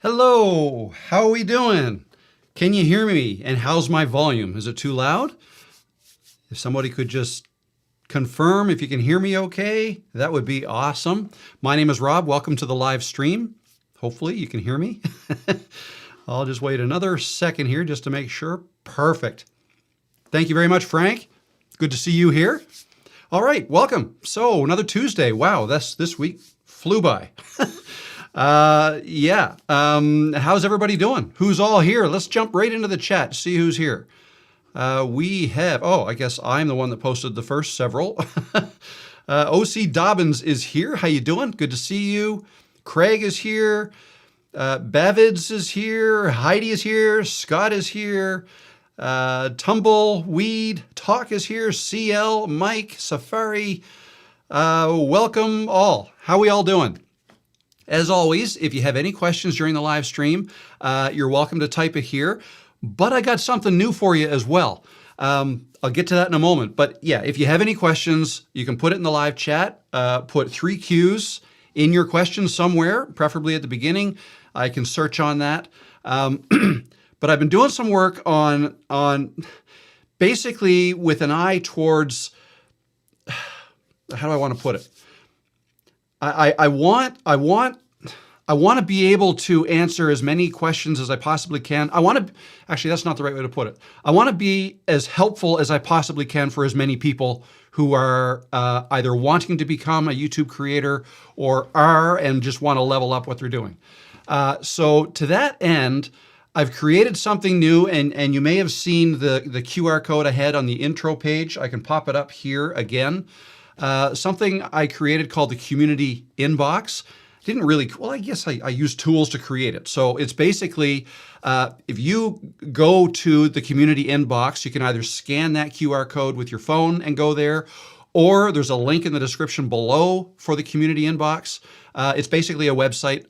Hello, how are we doing? Can you hear me? And how's my volume? Is it too loud? If somebody could just confirm if you can hear me okay, that would be awesome. My name is Rob. Welcome to the live stream. Hopefully you can hear me. I'll just wait another second here just to make sure. Perfect. Thank you very much, Frank. Good to see you here. All right, welcome. So another Tuesday. Wow, this week flew by. How's everybody doing? Who's all here? Let's jump right into the chat to see who's here. We have, I guess I'm the one that posted the first several. OC Dobbins is here. How you doing? Good to see you. Craig is here. Bavids is here. Heidi is here. Scott is here. Tumbleweed Talk is here. CL, Mike, Safari. Welcome all. How we all doing? As always, if you have any questions during the live stream, you're welcome to type it here. But I got something new for you as well. I'll get to that in a moment. But yeah, if you have any questions, you can put it in the live chat. Put 3 Qs in your question somewhere, preferably at the beginning. I can search on that. But I've been doing some work on basically with an eye towards, how do I want to put it? I want to be able to answer as many questions as I possibly can. Actually, that's not the right way to put it. I want to be as helpful as I possibly can for as many people who are either wanting to become a YouTube creator or are and just want to level up what they're doing. So to that end, I've created something new, and you may have seen the QR code ahead on the intro page. I can pop it up here again. Something I created called the community inbox. I guess I used tools to create it. So it's basically, if you go to the community inbox, you can either scan that QR code with your phone and go there, or there's a link in the description below for the community inbox. It's basically a website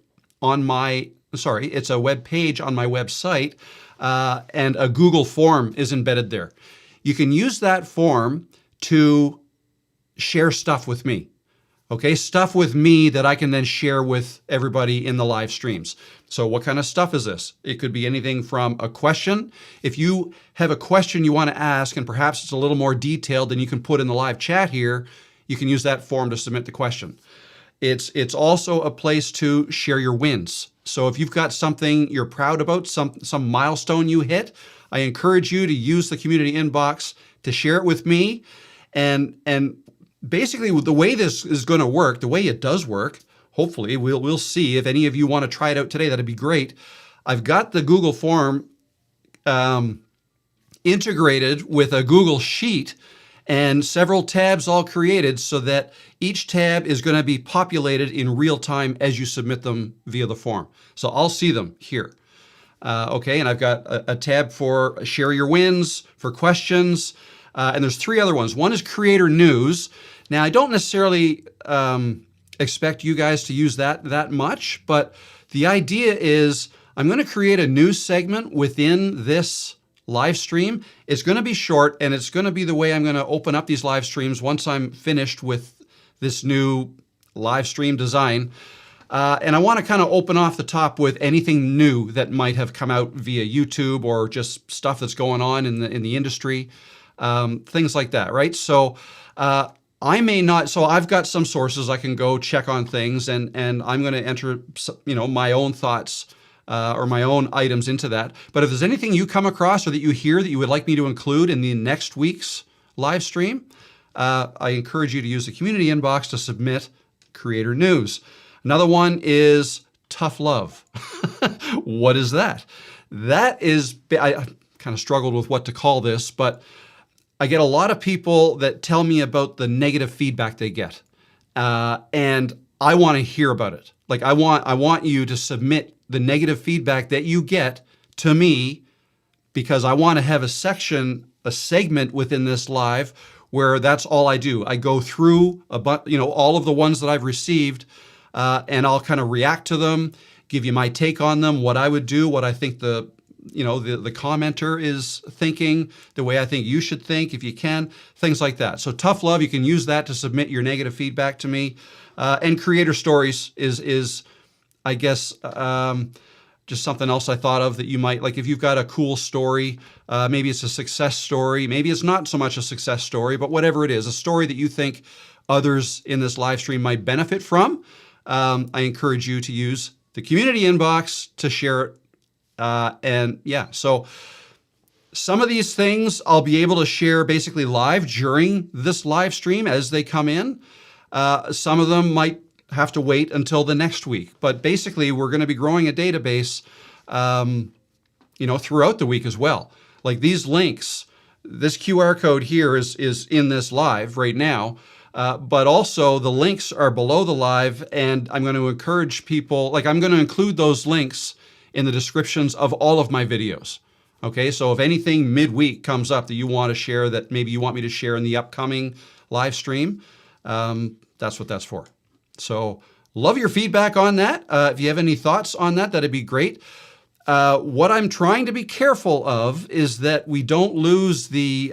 it's a web page on my website, and a Google form is embedded there. You can use that form to share stuff with me. Okay, stuff with me that I can then share with everybody in the live streams. So what kind of stuff is this? It could be anything from a question. If you have a question you want to ask and perhaps it's a little more detailed than you can put in the live chat here, you can use that form to submit the question. It's also a place to share your wins. So if you've got something you're proud about, some milestone you hit, I encourage you to use the community inbox to share it with me. And basically, the way this is going to work, the way it does work, hopefully, we'll see. If any of you want to try it out today, that'd be great. I've got the Google form integrated with a Google Sheet and several tabs all created so that each tab is going to be populated in real time as you submit them via the form. So I'll see them here. Okay, and I've got a tab for share your wins, for questions, and there's 3 other ones. One is creator news. Now, I don't necessarily expect you guys to use that much, but the idea is I'm going to create a news segment within this live stream. It's going to be short, and it's going to be the way I'm going to open up these live streams once I'm finished with this new live stream design. And I want to kind of open off the top with anything new that might have come out via YouTube or just stuff that's going on in the industry, things like that, right? So I may not, so I've got some sources I can go check on things, and I'm going to enter, my own thoughts or my own items into that. But if there's anything you come across or that you hear that you would like me to include in the next week's live stream, I encourage you to use the community inbox to submit creator news. Another one is tough love. What is that? That is, I kind of struggled with what to call this, but I get a lot of people that tell me about the negative feedback they get. And I want to hear about it. Like I want you to submit the negative feedback that you get to me, because I want to have a segment within this live where that's all I do. I go through all of the ones that I've received, and I'll kind of react to them, give you my take on them, what I would do, what I think the commenter is thinking, the way I think you should think if you can, things like that. So tough love, you can use that to submit your negative feedback to me. And creator stories is I guess, just something else I thought of that you might, like if you've got a cool story, maybe it's a success story, maybe it's not so much a success story, but whatever it is, a story that you think others in this live stream might benefit from, I encourage you to use the community inbox to share it. And yeah, so some of these things I'll be able to share basically live during this live stream as they come in. Some of them might have to wait until the next week, but basically we're going to be growing a database, throughout the week as well. Like these links, this QR code here is in this live right now, but also the links are below the live, and I'm going to encourage people, like I'm going to include those links in the descriptions of all of my videos. Okay, so if anything midweek comes up that you want to share that maybe you want me to share in the upcoming live stream, that's what that's for. So love your feedback on that. If you have any thoughts on that, that'd be great. What I'm trying to be careful of is that we don't lose the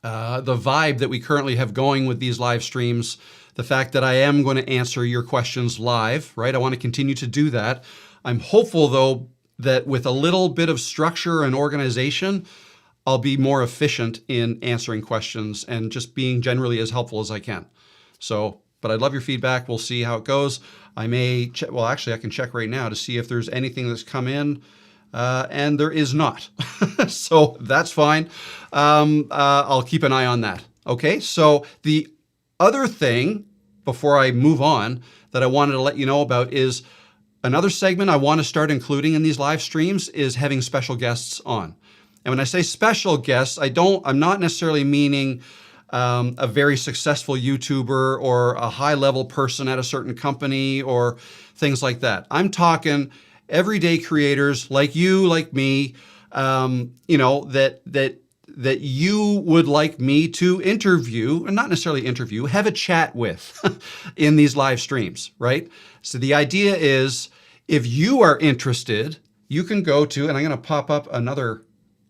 vibe that we currently have going with these live streams. The fact that I am going to answer your questions live, right? I want to continue to do that. I'm hopeful though that with a little bit of structure and organization, I'll be more efficient in answering questions and just being generally as helpful as I can. So, but I'd love your feedback. We'll see how it goes. I may check, well, actually I can check right now to see if there's anything that's come in, and there is not. So that's fine. I'll keep an eye on that. Okay, so the other thing before I move on that I wanted to let you know about is another segment I want to start including in these live streams is having special guests on. And when I say special guests, I'm not necessarily meaning a very successful YouTuber or a high-level person at a certain company or things like that. I'm talking everyday creators like you, like me, that you would like me to interview, and not necessarily interview, have a chat with in these live streams, right? So the idea is, if you are interested, you can go to, and I'm going to pop up another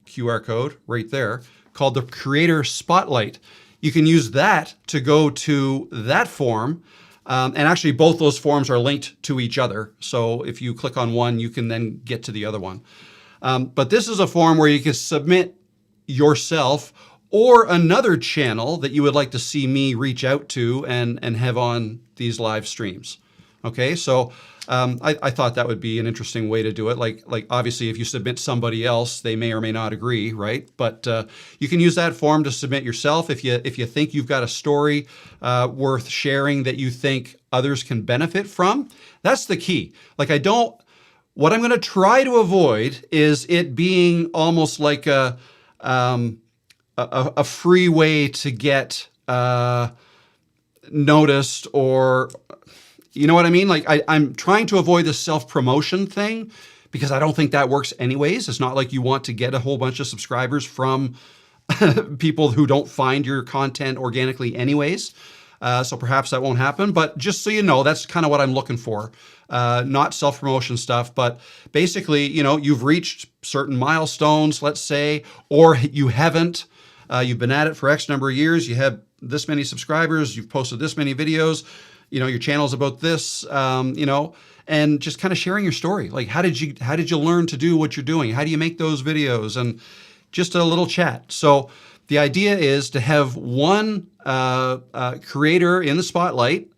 QR code right there called the Creator Spotlight. You can use that to go to that form. And actually, both those forms are linked to each other. So if you click on one, you can then get to the other one. But this is a form where you can submit yourself or another channel that you would like to see me reach out to and have on these live streams. Okay, so I thought that would be an interesting way to do it. Like obviously, if you submit somebody else, they may or may not agree, right? But you can use that form to submit yourself if you think you've got a story worth sharing that you think others can benefit from. That's the key. What I'm going to try to avoid is it being almost like a free way to get noticed, or you know what I mean? Like I'm trying to avoid the self-promotion thing because I don't think that works anyways. It's not like you want to get a whole bunch of subscribers from people who don't find your content organically anyways. So perhaps that won't happen, but just so you know, that's kind of what I'm looking for. Not self-promotion stuff, but basically, you've reached certain milestones, let's say, or you haven't. You've been at it for X number of years. You have this many subscribers. You've posted this many videos. Your channel's about this, and just kind of sharing your story. Like, how did you learn to do what you're doing? How do you make those videos? And just a little chat. So the idea is to have one creator in the spotlight,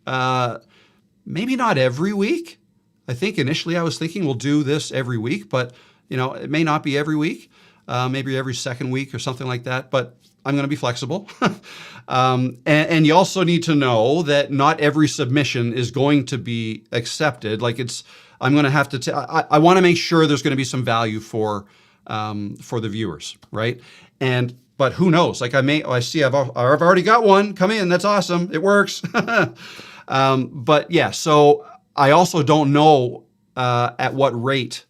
maybe not every week. I think initially I was thinking we'll do this every week, but it may not be every week, maybe every second week or something like that, but I'm going to be flexible. And you also need to know that not every submission is going to be accepted. I'm going to have to, I want to make sure there's going to be some value for the viewers, right? But who knows? I see I've already got one come in. That's awesome. It works. But yeah, so I also don't know at what rate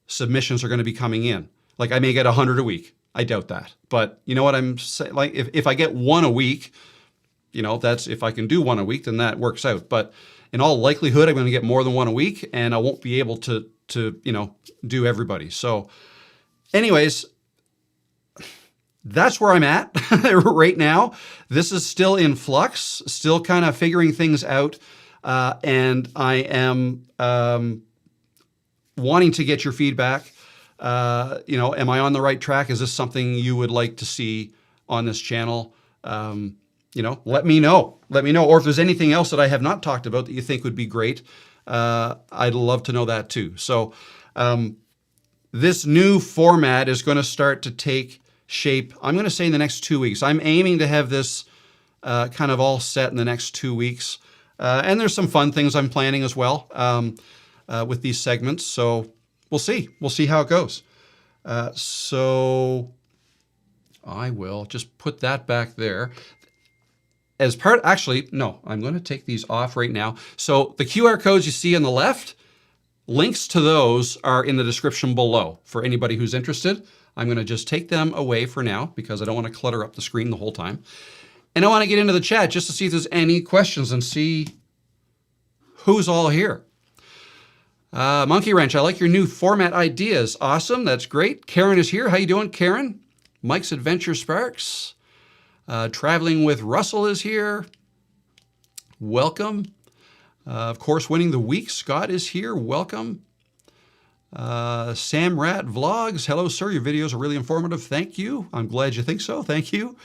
submissions are going to be coming in. Like I may get 100 a week. I doubt that. But you know what I'm saying? Like if I get one a week, that's, if I can do one a week, then that works out. But in all likelihood, I'm going to get more than one a week, and I won't be able to do everybody. So anyways, that's where I'm at right now. This is still in flux, still kind of figuring things out. And I am wanting to get your feedback. Am I on the right track? Is this something you would like to see on this channel? Let me know. Let me know. Or if there's anything else that I have not talked about that you think would be great, I'd love to know that too. So this new format is going to start to take shape, I'm going to say in the next 2 weeks. I'm aiming to have this kind of all set in the next 2 weeks. And there's some fun things I'm planning as well with these segments. So we'll see. We'll see how it goes. So I will just put that back there. Actually, no, I'm going to take these off right now. So the QR codes you see on the left, links to those are in the description below for anybody who's interested. I'm going to just take them away for now because I don't want to clutter up the screen the whole time. And I want to get into the chat just to see if there's any questions and see who's all here. Monkey Wrench, I like your new format ideas. Awesome, that's great. Karen is here. How you doing, Karen? Mike's Adventure Sparks. Traveling with Russell is here. Welcome. Of course, Winning the Week, Scott is here. Welcome. Sam Rat Vlogs. Hello, sir. Your videos are really informative. Thank you. I'm glad you think so. Thank you.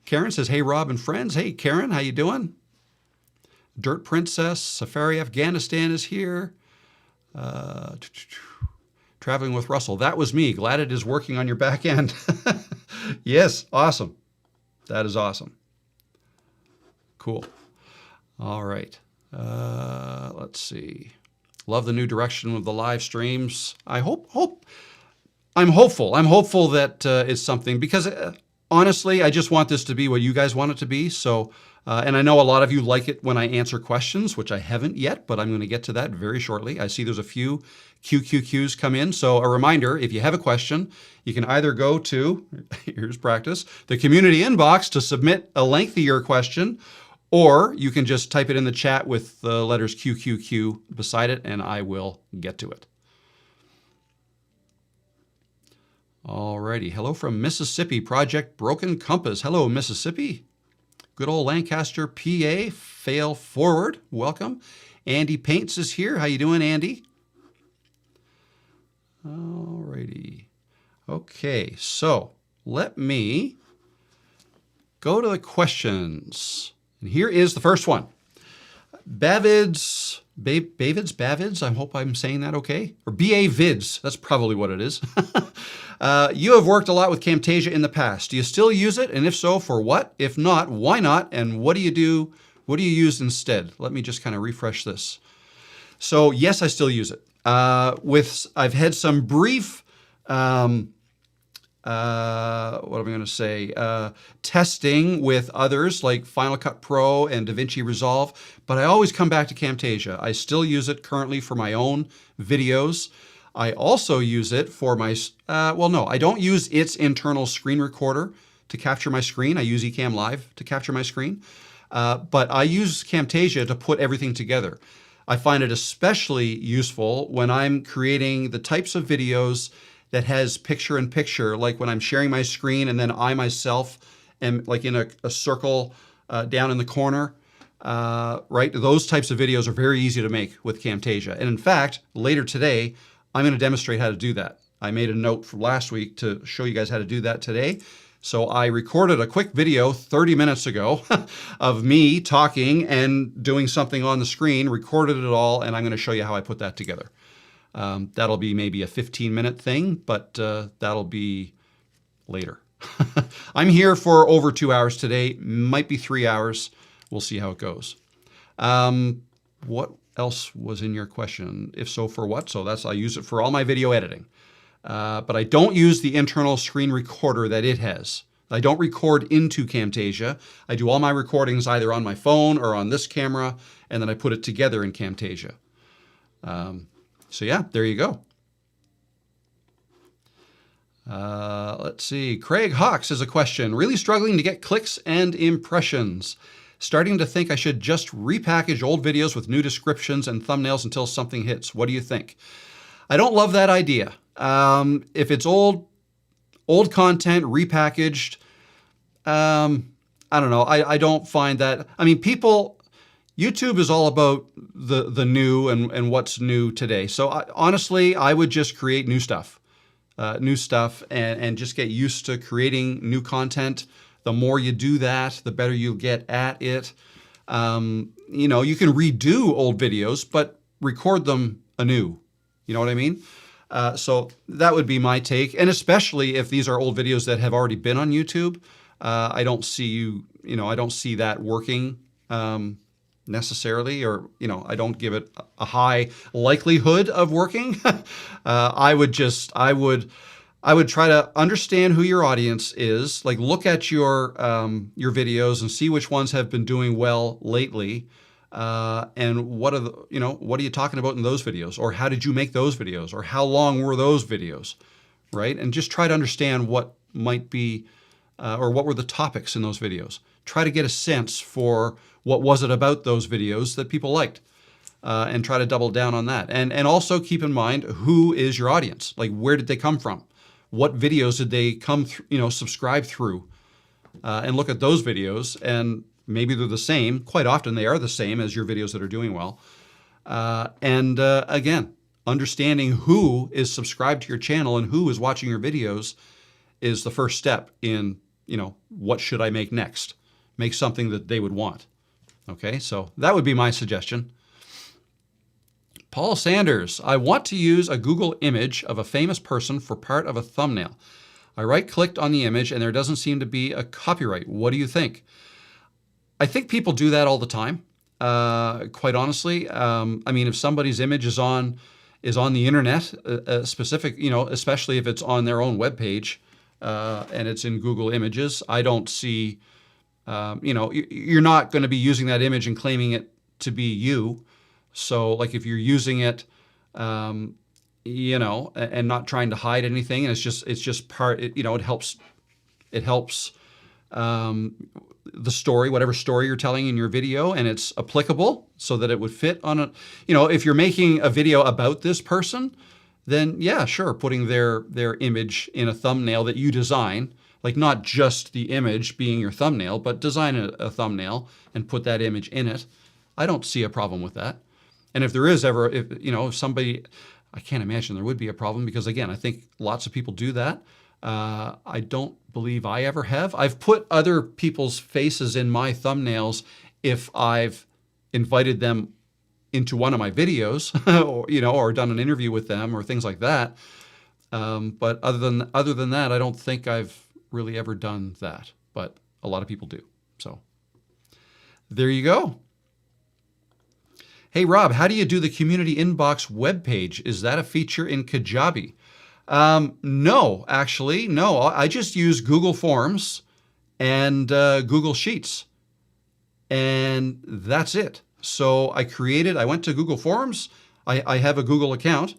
Karen says, hey, Rob and friends. Hey, Karen, how you doing? Dirt Princess. Safari Afghanistan is here. Traveling with Russell. That was me. Glad it is working on your back end. Yes, awesome. That is awesome. Cool. All right. Let's see. Love the new direction of the live streams. I'm hopeful. I'm hopeful that it's something because honestly, I just want this to be what you guys want it to be. So, and I know a lot of you like it when I answer questions, which I haven't yet, but I'm going to get to that very shortly. I see there's a few QQQs come in. So a reminder, if you have a question, you can either go to, here's practice, the community inbox to submit a lengthier question, or you can just type it in the chat with the letters QQQ beside it, and I will get to it. Alrighty, hello from Mississippi, Project Broken Compass. Hello, Mississippi. Good old Lancaster, PA, fail forward, welcome. Andy Paints is here. How you doing, Andy? Alrighty. Okay, so let me go to the questions. And here is the first one. Bavids, I hope I'm saying that okay. Or BA Vids, that's probably what it is. You have worked a lot with Camtasia in the past. Do you still use it? And if so, for what? If not, why not? And what do you do? What do you use instead? Let me just kind of refresh this. So yes, I still use it. I've had some brief, what am I going to say? Testing with others like Final Cut Pro and DaVinci Resolve, but I always come back to Camtasia. I still use it currently for my own videos. I also use it for my, I don't use its internal screen recorder to capture my screen. I use Ecamm Live to capture my screen, but I use Camtasia to put everything together. I find it especially useful when I'm creating the types of videos that has picture-in-picture, like when I'm sharing my screen and then I myself am like in a circle down in the corner, right? Those types of videos are very easy to make with Camtasia. And in fact, later today, I'm going to demonstrate how to do that. I made a note from last week to show you guys how to do that today. So I recorded a quick video 30 minutes ago of me talking and doing something on the screen, recorded it all, and I'm going to show you how I put that together. That'll be maybe a 15-minute thing, but that'll be later. I'm here for over 2 hours today, might be 3 hours. We'll see how it goes. What else was in your question? If so, for what? So I use it for all my video editing. But I don't use the internal screen recorder that it has. I don't record into Camtasia. I do all my recordings either on my phone or on this camera, and then I put it together in Camtasia. So yeah, there you go. Let's see. Craig Hawks has a question. Really struggling to get clicks and impressions. Starting to think I should just repackage old videos with new descriptions and thumbnails until something hits. What do you think? I don't love that idea. If it's old content repackaged, I don't know. I don't find that. I mean, people, YouTube is all about the new and what's new today. So honestly, I would just create new stuff and just get used to creating new content. The more you do that, the better you'll get at it. You can redo old videos, but record them anew. You know what I mean? So that would be my take. And especially if these are old videos that have already been on YouTube, I don't see that working necessarily, or I don't give it a high likelihood of working. I would try to understand who your audience is. Like, look at your videos and see which ones have been doing well lately, and what are you talking about in those videos, or how did you make those videos, or how long were those videos, right? And just try to understand what might be, or what were the topics in those videos. Try to get a sense for what was it about those videos that people liked, and try to double down on that. And also keep in mind, who is your audience? Like, where did they come from? What videos did they come through, subscribe through? And look at those videos, and maybe they're the same. Quite often they are the same as your videos that are doing well. Again, understanding who is subscribed to your channel and who is watching your videos is the first step in, what should I make next? Make something that they would want. Okay, so that would be my suggestion. Paul Sanders, I want to use a Google image of a famous person for part of a thumbnail. I right-clicked on the image and there doesn't seem to be a copyright. What do you think? I think people do that all the time, quite honestly. If somebody's image is on the internet, specific, especially if it's on their own webpage, and it's in Google Images, I don't see, you're not going to be using that image and claiming it to be you. So, like, if you're using it, and not trying to hide anything, and it's just part, it helps the story, whatever story you're telling in your video, and it's applicable so that it would fit on a, if you're making a video about this person, then yeah, sure, putting their image in a thumbnail that you design, like not just the image being your thumbnail, but design a thumbnail and put that image in it. I don't see a problem with that. And if there is ever, if somebody, I can't imagine there would be a problem, because again, I think lots of people do that. I don't believe I ever have. I've put other people's faces in my thumbnails if I've invited them into one of my videos, or done an interview with them or things like that. But other than that, I don't think I've really ever done that. But a lot of people do. So there you go. Hey Rob, how do you do the community inbox webpage? Is that a feature in Kajabi? No, actually, no. I just use Google Forms and Google Sheets, and that's it. So I went to Google Forms. I have a Google account,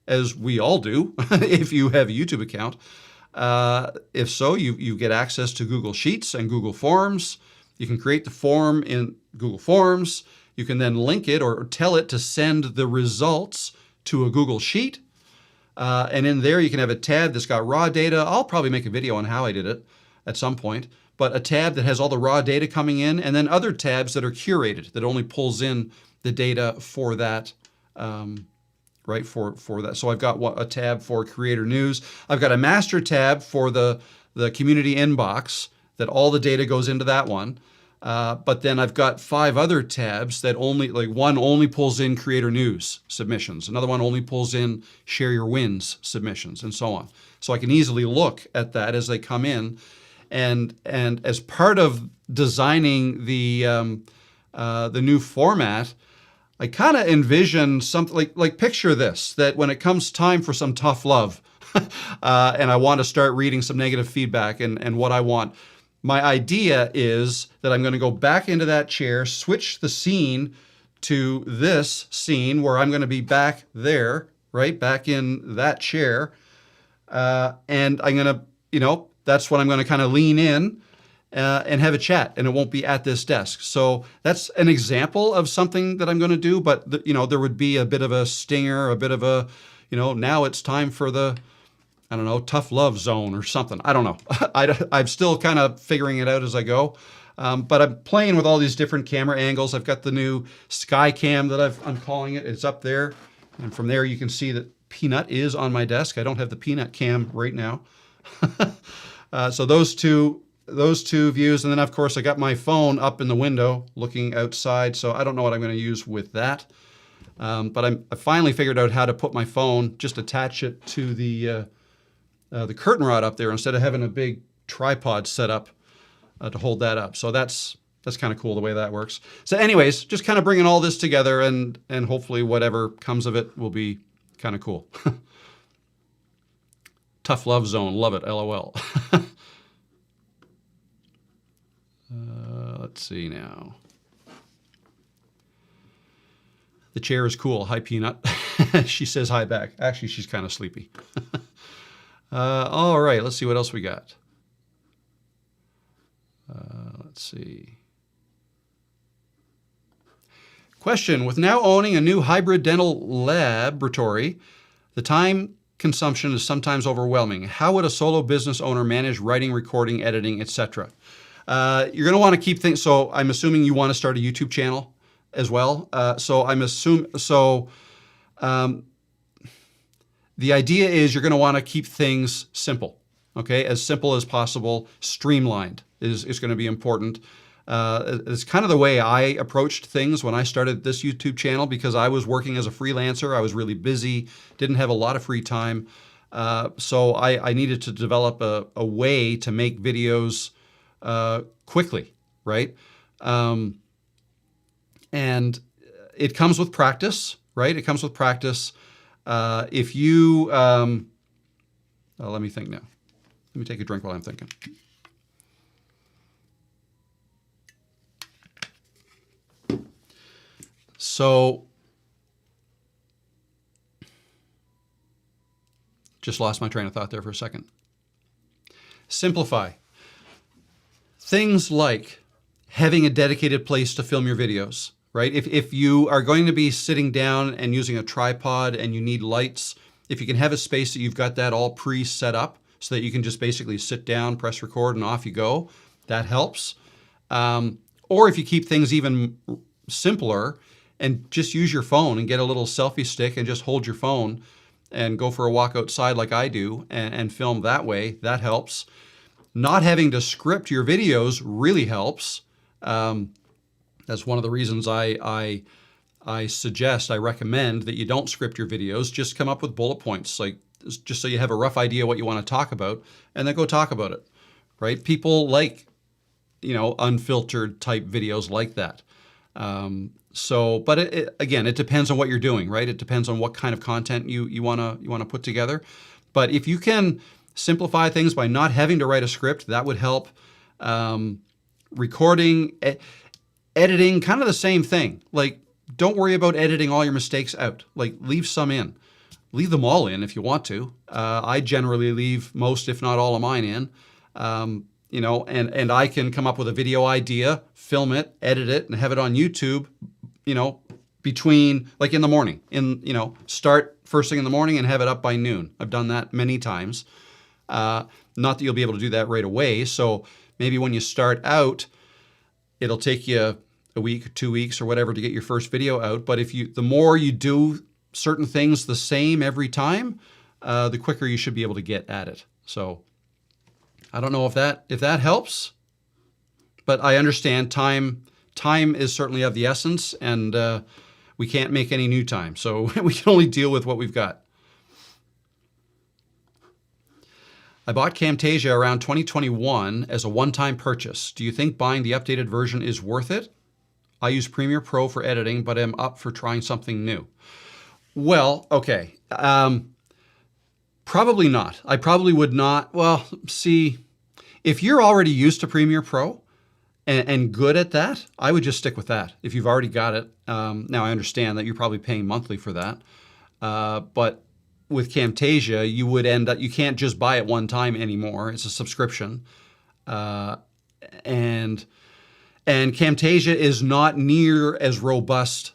as we all do, if you have a YouTube account. If so, you get access to Google Sheets and Google Forms. You can create the form in Google Forms. You can then link it or tell it to send the results to a Google Sheet. And in there, you can have a tab that's got raw data. I'll probably make a video on how I did it at some point. But a tab that has all the raw data coming in, and then other tabs that are curated, that only pulls in the data for that, right, for that. So I've got a tab for creator news. I've got a master tab for the community inbox, that all the data goes into that one. But then I've got 5 other tabs that one only pulls in creator news submissions. Another one only pulls in share your wins submissions, and so on. So I can easily look at that as they come in. And as part of designing the new format, I kind of envision something like picture this, that when it comes time for some tough love, and I want to start reading some negative feedback and what I want, my idea is that I'm going to go back into that chair, switch the scene to this scene where I'm going to be back there, right, back in that chair, and I'm going to, that's when I'm going to kind of lean in and have a chat, and it won't be at this desk. So that's an example of something that I'm going to do, but there would be a bit of a stinger, a bit of a, now it's time for the, tough love zone or something. I don't know. I'm still kind of figuring it out as I go. But I'm playing with all these different camera angles. I've got the new Sky Cam that I'm calling it. It's up there. And from there you can see that Peanut is on my desk. I don't have the Peanut cam right now. So those two views. And then of course I got my phone up in the window looking outside. So I don't know what I'm going to use with that. But I finally figured out how to put my phone, just attach it to the curtain rod up there instead of having a big tripod set up to hold that up. So that's kind of cool the way that works. So anyways, just kind of bringing all this together, and hopefully whatever comes of it will be kind of cool. Tough love zone, love it, LOL. Let's see now. The chair is cool. Hi, Peanut. She says hi back. Actually, she's kind of sleepy. All right, let's see what else we got. Let's see. Question, with now owning a new hybrid dental laboratory, the time consumption is sometimes overwhelming. How would a solo business owner manage writing, recording, editing, etc.? You're going to want to keep things, so I'm assuming you want to start a YouTube channel as well. The idea is you're going to want to keep things simple, okay? As simple as possible. Streamlined is going to be important. It's kind of the way I approached things when I started this YouTube channel, because I was working as a freelancer. I was really busy, didn't have a lot of free time. So I needed to develop a way to make videos quickly, right? And it comes with practice, right? It comes with practice. If you, let me think now. Let me take a drink while I'm thinking. So, just lost my train of thought there for a second. Simplify. Things like having a dedicated place to film your videos, right? If you are going to be sitting down and using a tripod and you need lights, if you can have a space that you've got that all pre-set up so that you can just basically sit down, press record, and off you go, that helps. Or if you keep things even simpler and just use your phone and get a little selfie stick and just hold your phone and go for a walk outside like I do and film that way, that helps. Not having to script your videos really helps. That's one of the reasons I recommend that you don't script your videos. Just come up with bullet points, like just so you have a rough idea what you want to talk about, and then go talk about it, right? People like, unfiltered type videos like that. But again, it depends on what you're doing, right? It depends on what kind of content you wanna put together. But if you can simplify things by not having to write a script, that would help. Recording, editing, kind of the same thing. Like, don't worry about editing all your mistakes out. Like, leave some in. Leave them all in if you want to. I generally leave most, if not all of mine in. And I can come up with a video idea, film it, edit it, and have it on YouTube, between, like in the morning, start first thing in the morning and have it up by noon. I've done that many times. Not that you'll be able to do that right away. So maybe when you start out, it'll take you a week or 2 weeks or whatever to get your first video out. But the more you do certain things the same every time, the quicker you should be able to get at it. So I don't know if that helps, but I understand time is certainly of the essence, and we can't make any new time. So we can only deal with what we've got. I bought Camtasia around 2021 as a one-time purchase. Do you think buying the updated version is worth it? I use Premiere Pro for editing, but am up for trying something new. Well, okay. Probably not. I probably would not. Well, see, if you're already used to Premiere Pro and good at that, I would just stick with that. If you've already got it. Now, I understand that you're probably paying monthly for that. But with Camtasia, you would end up, you can't just buy it one time anymore. It's a subscription. And Camtasia is not near as robust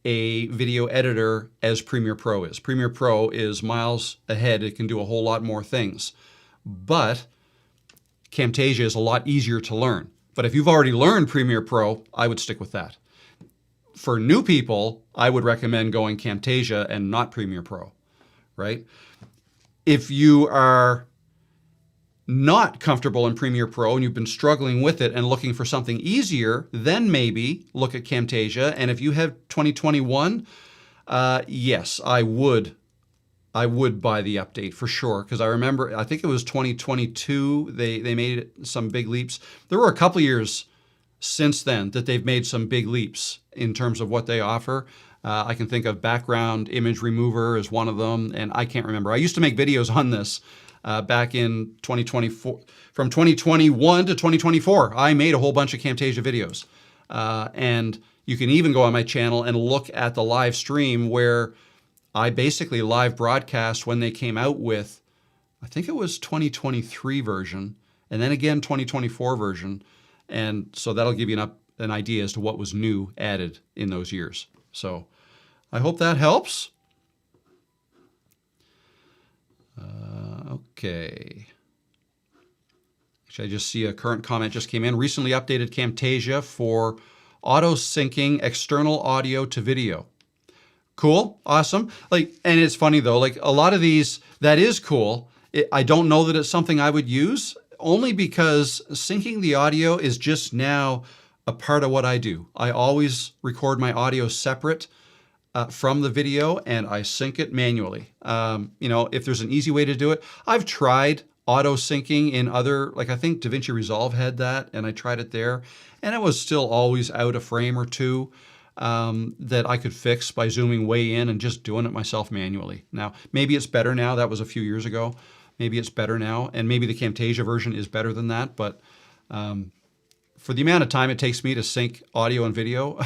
a video editor as Premiere Pro is. Premiere Pro is miles ahead. It can do a whole lot more things. But Camtasia is a lot easier to learn. But if you've already learned Premiere Pro, I would stick with that. For new people, I would recommend going Camtasia and not Premiere Pro, right? If you are not comfortable in Premiere Pro and you've been struggling with it and looking for something easier, then maybe look at Camtasia. And if you have 2021, yes, I would buy the update for sure, because I remember, I think it was 2022, they made some big leaps. There were a couple years since then that they've made some big leaps in terms of what they offer. I can think of background image remover as one of them, and I can't remember. I used to make videos on this back in 2024. From 2021 to 2024, I made a whole bunch of Camtasia videos. And you can even go on my channel and look at the live stream where I basically live broadcast when they came out with, I think it was 2023 version, and then again 2024 version. And so that'll give you an idea as to what was new added in those years. So I hope that helps. Okay. Actually, I just see a current comment just came in. Recently updated Camtasia for auto-syncing external audio to video. Cool, awesome. And it's funny though, a lot of these, that is cool. I don't know that it's something I would use, only because syncing the audio is just now a part of what I do. I always record my audio separate from the video, and I sync it manually. If there's an easy way to do it, I've tried auto syncing in other, I think DaVinci Resolve had that, and I tried it there, and it was still always out a frame or two. That I could fix by zooming way in and just doing it myself manually. Now, maybe it's better now. That was a few years ago. Maybe it's better now, and maybe the Camtasia version is better than that. But for the amount of time it takes me to sync audio and video,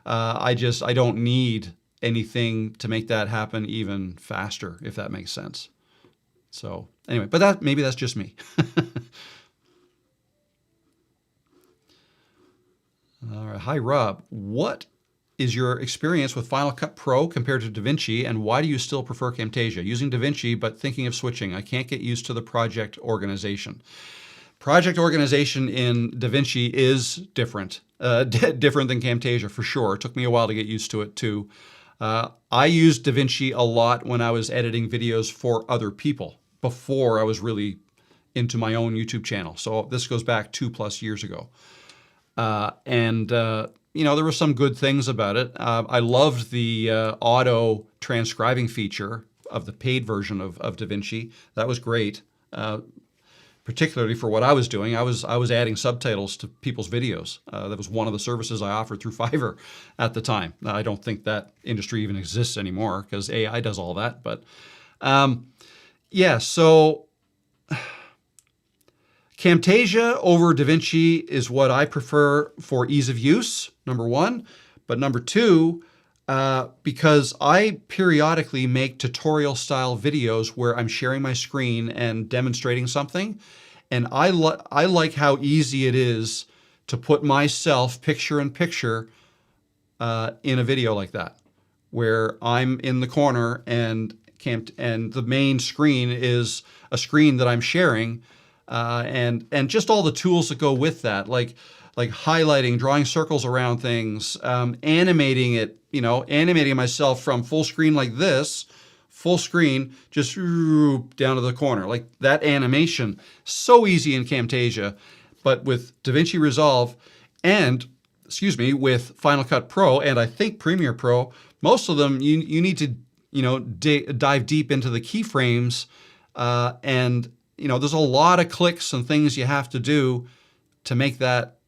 I don't need anything to make that happen even faster, if that makes sense. So anyway, but maybe that's just me. All right. Hi, Rob. What is your experience with Final Cut Pro compared to DaVinci, and why do you still prefer Camtasia? Using DaVinci, but thinking of switching. I can't get used to the project organization. Project organization in DaVinci is different, different than Camtasia for sure. It took me a while to get used to it too. I used DaVinci a lot when I was editing videos for other people before I was really into my own YouTube channel. So this goes back 2+ years ago. There were some good things about it. I loved the auto transcribing feature of the paid version of DaVinci. That was great, particularly for what I was doing. I was adding subtitles to people's videos. That was one of the services I offered through Fiverr at the time. Now, I don't think that industry even exists anymore because AI does all that. But so Camtasia over DaVinci is what I prefer for ease of use, number one. But number two, because I periodically make tutorial-style videos where I'm sharing my screen and demonstrating something, and I like how easy it is to put myself picture-in-picture in a video like that, where I'm in the corner and the main screen is a screen that I'm sharing. And just all the tools that go with that, like highlighting, drawing circles around things, animating it, animating myself from full screen like this, full screen, just down to the corner. Like that animation, so easy in Camtasia, but with DaVinci Resolve and, with Final Cut Pro, and I think Premiere Pro, most of them, you need to, dive deep into the keyframes, and there's a lot of clicks and things you have to do to make that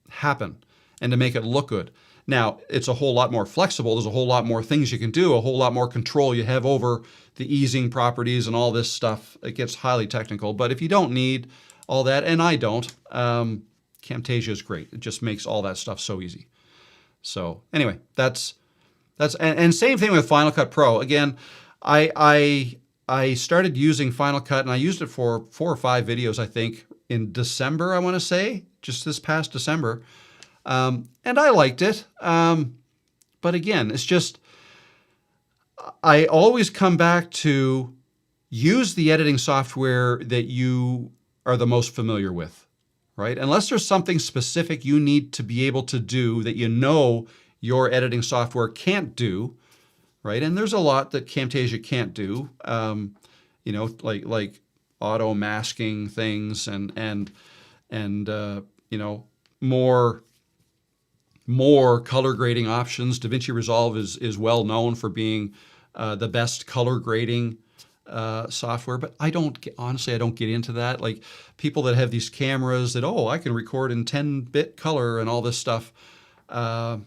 happen and to make it look good. Now, it's a whole lot more flexible. There's a whole lot more things you can do, a whole lot more control you have over the easing properties and all this stuff. It gets highly technical. But if you don't need all that, and I don't, Camtasia is great. It just makes all that stuff so easy. So anyway, that's and same thing with Final Cut Pro. Again, I started using Final Cut, and I used it for 4 or 5 videos, I think, in December, I want to say, just this past December. And I liked it. But again, it's just, I always come back to use the editing software that you are the most familiar with, right? Unless there's something specific you need to be able to do that you know your editing software can't do, right? And there's a lot that Camtasia can't do, you know, like auto masking things and you know, more color grading options. DaVinci Resolve is well known for being the best color grading software, but honestly, I don't get into that. Like people that have these cameras that, oh, I can record in 10-bit color and all this stuff. I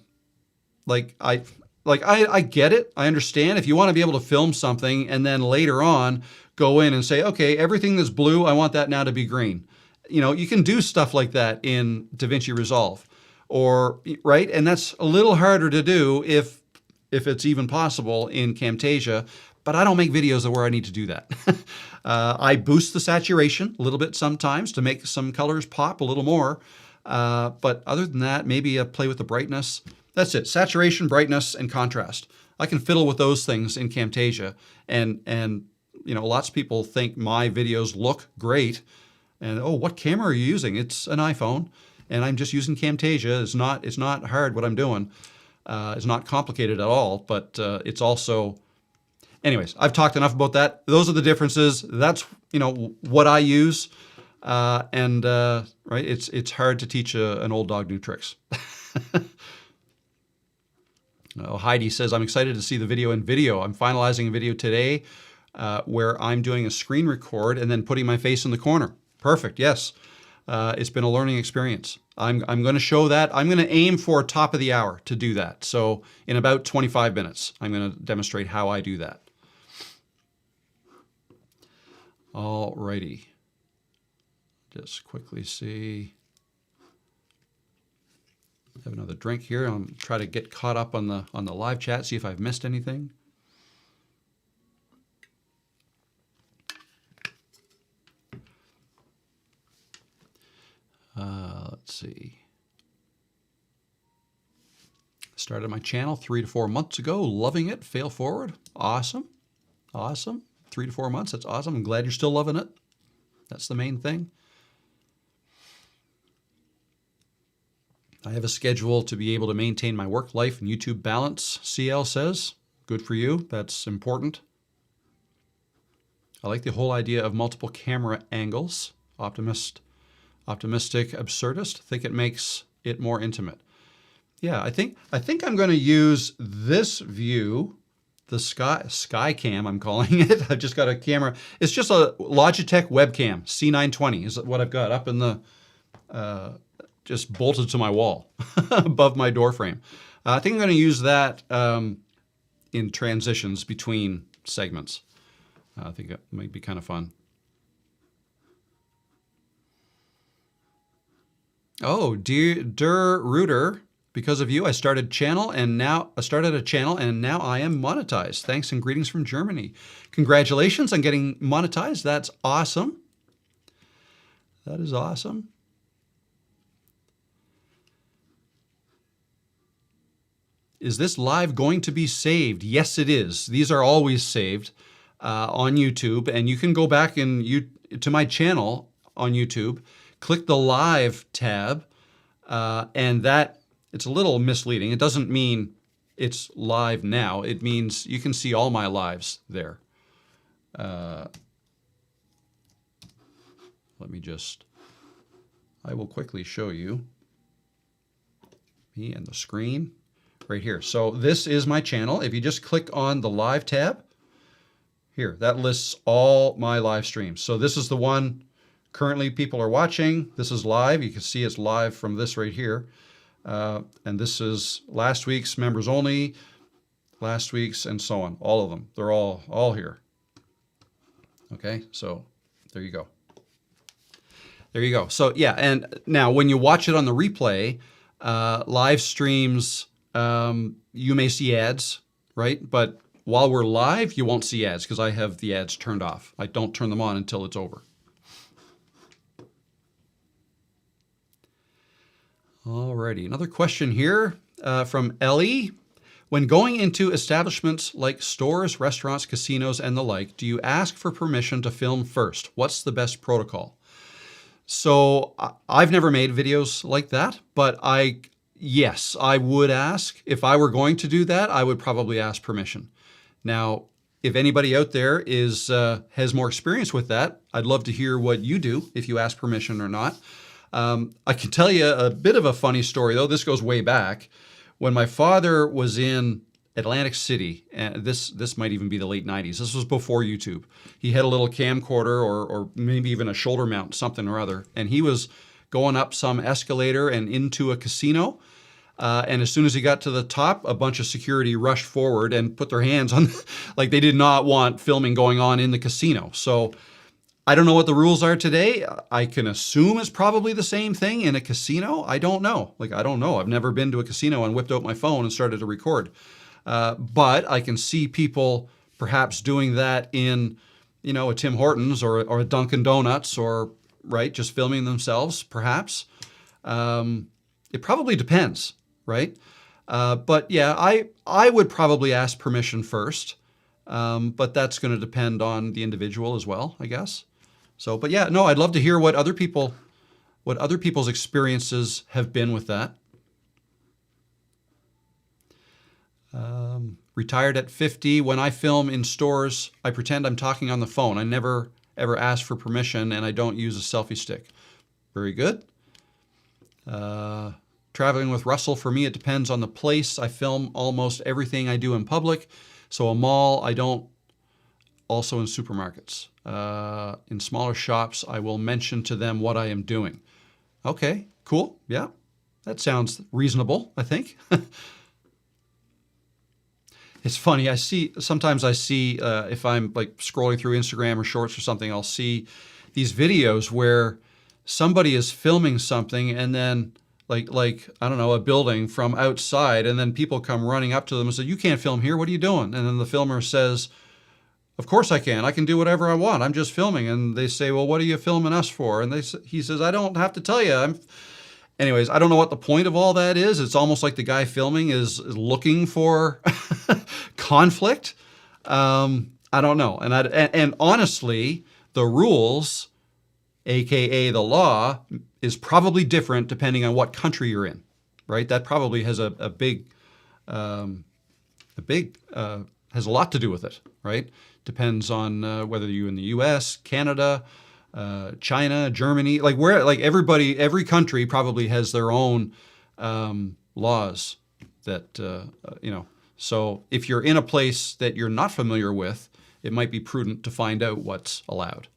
get it. I understand if you want to be able to film something and then later on go in and say, okay, everything that's blue, I want that now to be green. You know, you can do stuff like that in DaVinci Resolve, right? And that's a little harder to do if it's even possible in Camtasia, but I don't make videos where I need to do that. I boost the saturation a little bit sometimes to make some colors pop a little more. But other than that, maybe play with the brightness. That's it. Saturation, brightness, and contrast. I can fiddle with those things in Camtasia. And you know, lots of people think my videos look great. And, oh, what camera are you using? It's an iPhone. And I'm just using Camtasia. It's not hard what I'm doing. It's not complicated at all. But it's also... Anyways, I've talked enough about that. Those are the differences. That's, you know, what I use. Right, it's hard to teach an old dog new tricks. Oh, Heidi says, I'm excited to see the video in video. I'm finalizing a video today where I'm doing a screen record and then putting my face in the corner. Perfect, yes. It's been a learning experience. I'm going to show that. I'm going to aim for top of the hour to do that. So in about 25 minutes, I'm going to demonstrate how I do that. All righty. Just quickly see. Have another drink here. I'll try to get caught up on the live chat, see if I've missed anything. Let's see. Started my channel 3 to 4 months ago. Loving it. Fail forward. Awesome. Awesome. 3 to 4 months. That's awesome. I'm glad you're still loving it. That's the main thing. I have a schedule to be able to maintain my work life and YouTube balance, CL says. Good for you. That's important. I like the whole idea of multiple camera angles. Optimistic, absurdist. Think it makes it more intimate. Yeah, I think I'm going to use this view, the sky cam, I'm calling it. I've just got a camera. It's just a Logitech webcam, C920 is what I've got up in the, just bolted to my wall above my door frame. I think I'm going to use that in transitions between segments. I think it might be kind of fun. Oh, dear Rooter, because of you, I started a channel and now I am monetized. Thanks and greetings from Germany. Congratulations on getting monetized. That's awesome. That is awesome. Is this live going to be saved? Yes, it is. These are always saved on YouTube, and you can go back to my channel on YouTube, click the live tab, and that, it's a little misleading. It doesn't mean it's live now. It means you can see all my lives there. I will quickly show you me and the screen right here. So this is my channel. If you just click on the live tab, here, that lists all my live streams. So this is the one currently people are watching. This is live. You can see it's live from this right here. And this is last week's members only, last week's, and so on. All of them. They're all here. Okay, so there you go. There you go. So yeah, and now when you watch it on the replay, live streams, you may see ads, right? But while we're live, you won't see ads because I have the ads turned off. I don't turn them on until it's over. Alrighty, another question here from Ellie. When going into establishments like stores, restaurants, casinos, and the like, do you ask for permission to film first? What's the best protocol? So I've never made videos like that, but yes, I would ask. If I were going to do that, I would probably ask permission. Now, if anybody out there has more experience with that, I'd love to hear what you do, if you ask permission or not. I can tell you a bit of a funny story, though. This goes way back. When my father was in Atlantic City, and this might even be the late 90s. This was before YouTube. He had a little camcorder or maybe even a shoulder mount, something or other, and he was going up some escalator and into a casino. And as soon as he got to the top, a bunch of security rushed forward and put their hands on, like they did not want filming going on in the casino. So I don't know what the rules are today. I can assume it's probably the same thing in a casino. I don't know. I don't know. I've never been to a casino and whipped out my phone and started to record. But I can see people perhaps doing that in, a Tim Hortons or a Dunkin' Donuts or, right, just filming themselves, perhaps. It probably depends, right? But yeah, I would probably ask permission first, but that's going to depend on the individual as well, I guess. So, but yeah, no, I'd love to hear what other people's experiences have been with that. Retired at 50. When I film in stores, I pretend I'm talking on the phone. I never ever ask for permission, and I don't use a selfie stick. Very good. Traveling with Russell, for me, it depends on the place. I film almost everything I do in public. So a mall, I don't. Also in supermarkets. In smaller shops, I will mention to them what I am doing. Okay, cool. Yeah, that sounds reasonable, I think. It's funny. Sometimes I see if I'm like scrolling through Instagram or Shorts or something, I'll see these videos where somebody is filming something and then like I don't know, a building from outside, and then people come running up to them and say, "You can't film here. What are you doing?" And then the filmer says, "Of course I can. I can do whatever I want. I'm just filming." And they say, "Well, what are you filming us for?" And he says, "I don't have to tell you. Anyways, I don't know what the point of all that is. It's almost like the guy filming is looking for conflict. I don't know. And honestly, the rules, AKA the law, is probably different depending on what country you're in, right? That probably has has a lot to do with it, right? Depends on whether you're in the U.S., Canada, China, Germany, every country probably has their own laws that, So if you're in a place that you're not familiar with, it might be prudent to find out what's allowed.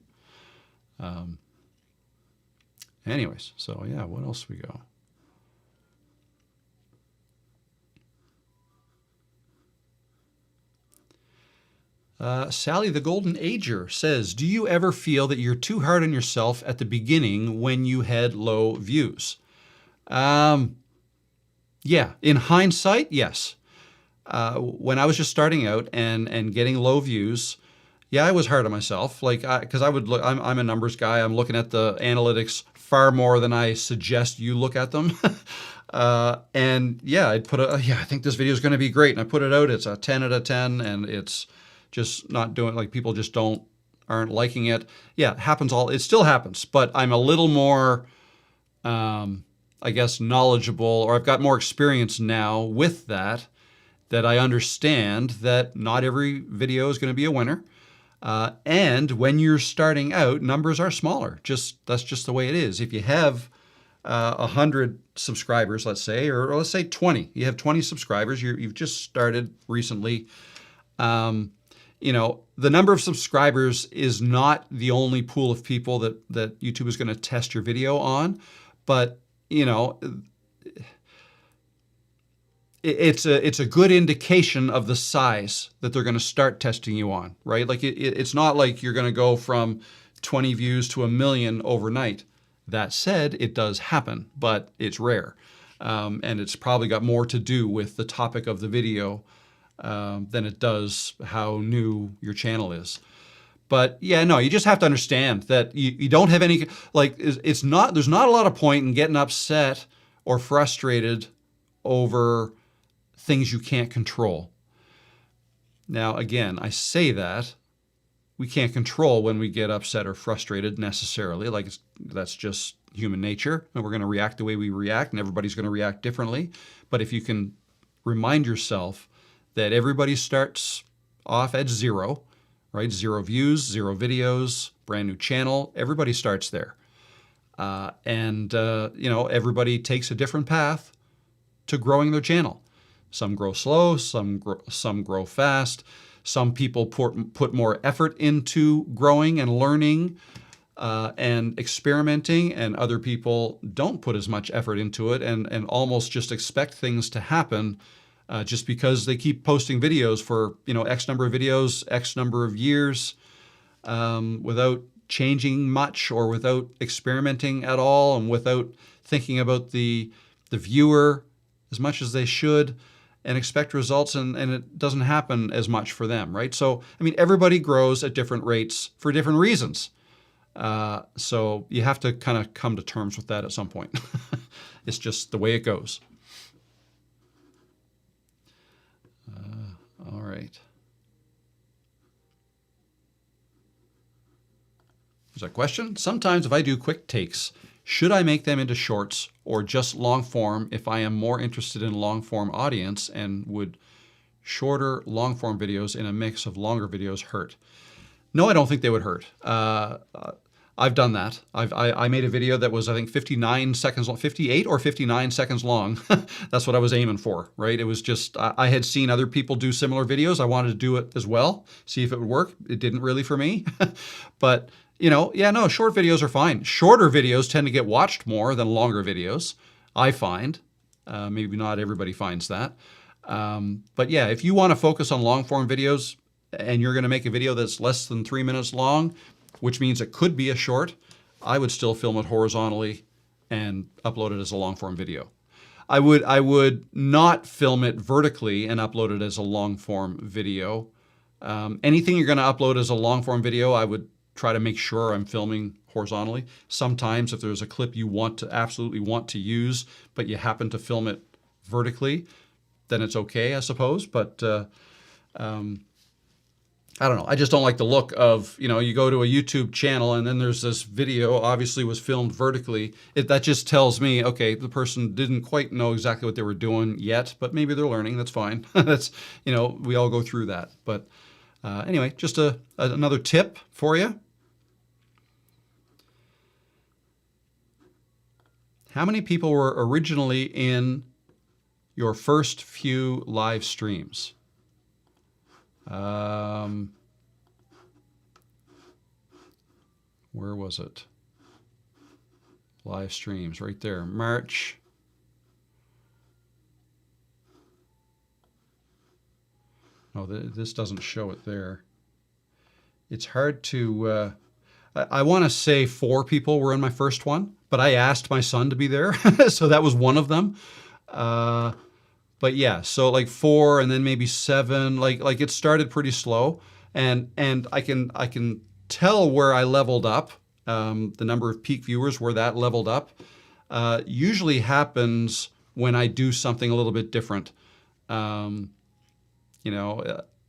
Anyways, so yeah, what else we go? Sally the Golden Ager says, do you ever feel that you're too hard on yourself at the beginning when you had low views? Yeah, in hindsight, yes. When I was just starting out and getting low views, yeah, I was hard on myself. Because I would look, I'm a numbers guy. I'm looking at the analytics far more than I suggest you look at them. And yeah, I think this video is going to be great. And I put it out, it's a 10 out of 10, and it's just not doing, people just aren't liking it. Yeah, it still happens, but I'm a little more, I guess, knowledgeable, or I've got more experience now with that I understand that not every video is going to be a winner. And when you're starting out, numbers are smaller. That's just the way it is. If you have 100 subscribers, let's say, or let's say 20, you have 20 subscribers, you've just started recently. The number of subscribers is not the only pool of people that YouTube is going to test your video on, but it's a good indication of the size that they're going to start testing you on, right? It's not like you're going to go from 20 views to 1 million overnight. That said, it does happen, but it's rare. And it's probably got more to do with the topic of the video than it does how new your channel is. But yeah, no, you just have to understand that you don't have any, there's not a lot of point in getting upset or frustrated over things you can't control. Now, again, I say that, we can't control when we get upset or frustrated necessarily. Like that's just human nature, and we're going to react the way we react, and everybody's going to react differently. But if you can remind yourself that everybody starts off at 0, right? 0 views, 0 videos, brand new channel. Everybody starts there. Everybody takes a different path to growing their channel. Some grow slow, some grow fast. Some people put more effort into growing and learning and experimenting, and other people don't put as much effort into it and almost just expect things to happen just because they keep posting videos for X number of videos, X number of years without changing much or without experimenting at all and without thinking about the viewer as much as they should, and expect results, and it doesn't happen as much for them, right? So, I mean, everybody grows at different rates for different reasons. So you have to kind of come to terms with that at some point. It's just the way it goes. All right. There's a question. Sometimes if I do quick takes, should I make them into shorts or just long form if I am more interested in long form audience, and would shorter long form videos in a mix of longer videos hurt? No, I don't think they would hurt. I've done that. I made a video that was, I think, 59 seconds long, 58 or 59 seconds long. That's what I was aiming for, right? It was just, I had seen other people do similar videos. I wanted to do it as well, see if it would work. It didn't really for me. But short videos are fine. Shorter videos tend to get watched more than longer videos, I find. Maybe not everybody finds that. But yeah, if you want to focus on long form videos and you're going to make a video that's less than 3 minutes long, which means it could be a short, I would still film it horizontally and upload it as a long form video. I would not film it vertically and upload it as a long form video. Anything you're going to upload as a long form video, I would try to make sure I'm filming horizontally. Sometimes if there's a clip you absolutely want to use, but you happen to film it vertically, then it's okay, I suppose. But I don't know. I just don't like the look of, you go to a YouTube channel and then there's this video obviously was filmed vertically. That just tells me, okay, the person didn't quite know exactly what they were doing yet, but maybe they're learning. That's fine. That's, we all go through that. But anyway, just another tip for you. How many people were originally in your first few live streams? Where was it? Live streams, right there. March. No, this doesn't show it there. It's hard to... I want to say 4 people were in my first one, but I asked my son to be there, so that was one of them. But yeah, so like 4 and then maybe 7. Like it started pretty slow, and I can tell where I leveled up. The number of peak viewers where that leveled up usually happens when I do something a little bit different.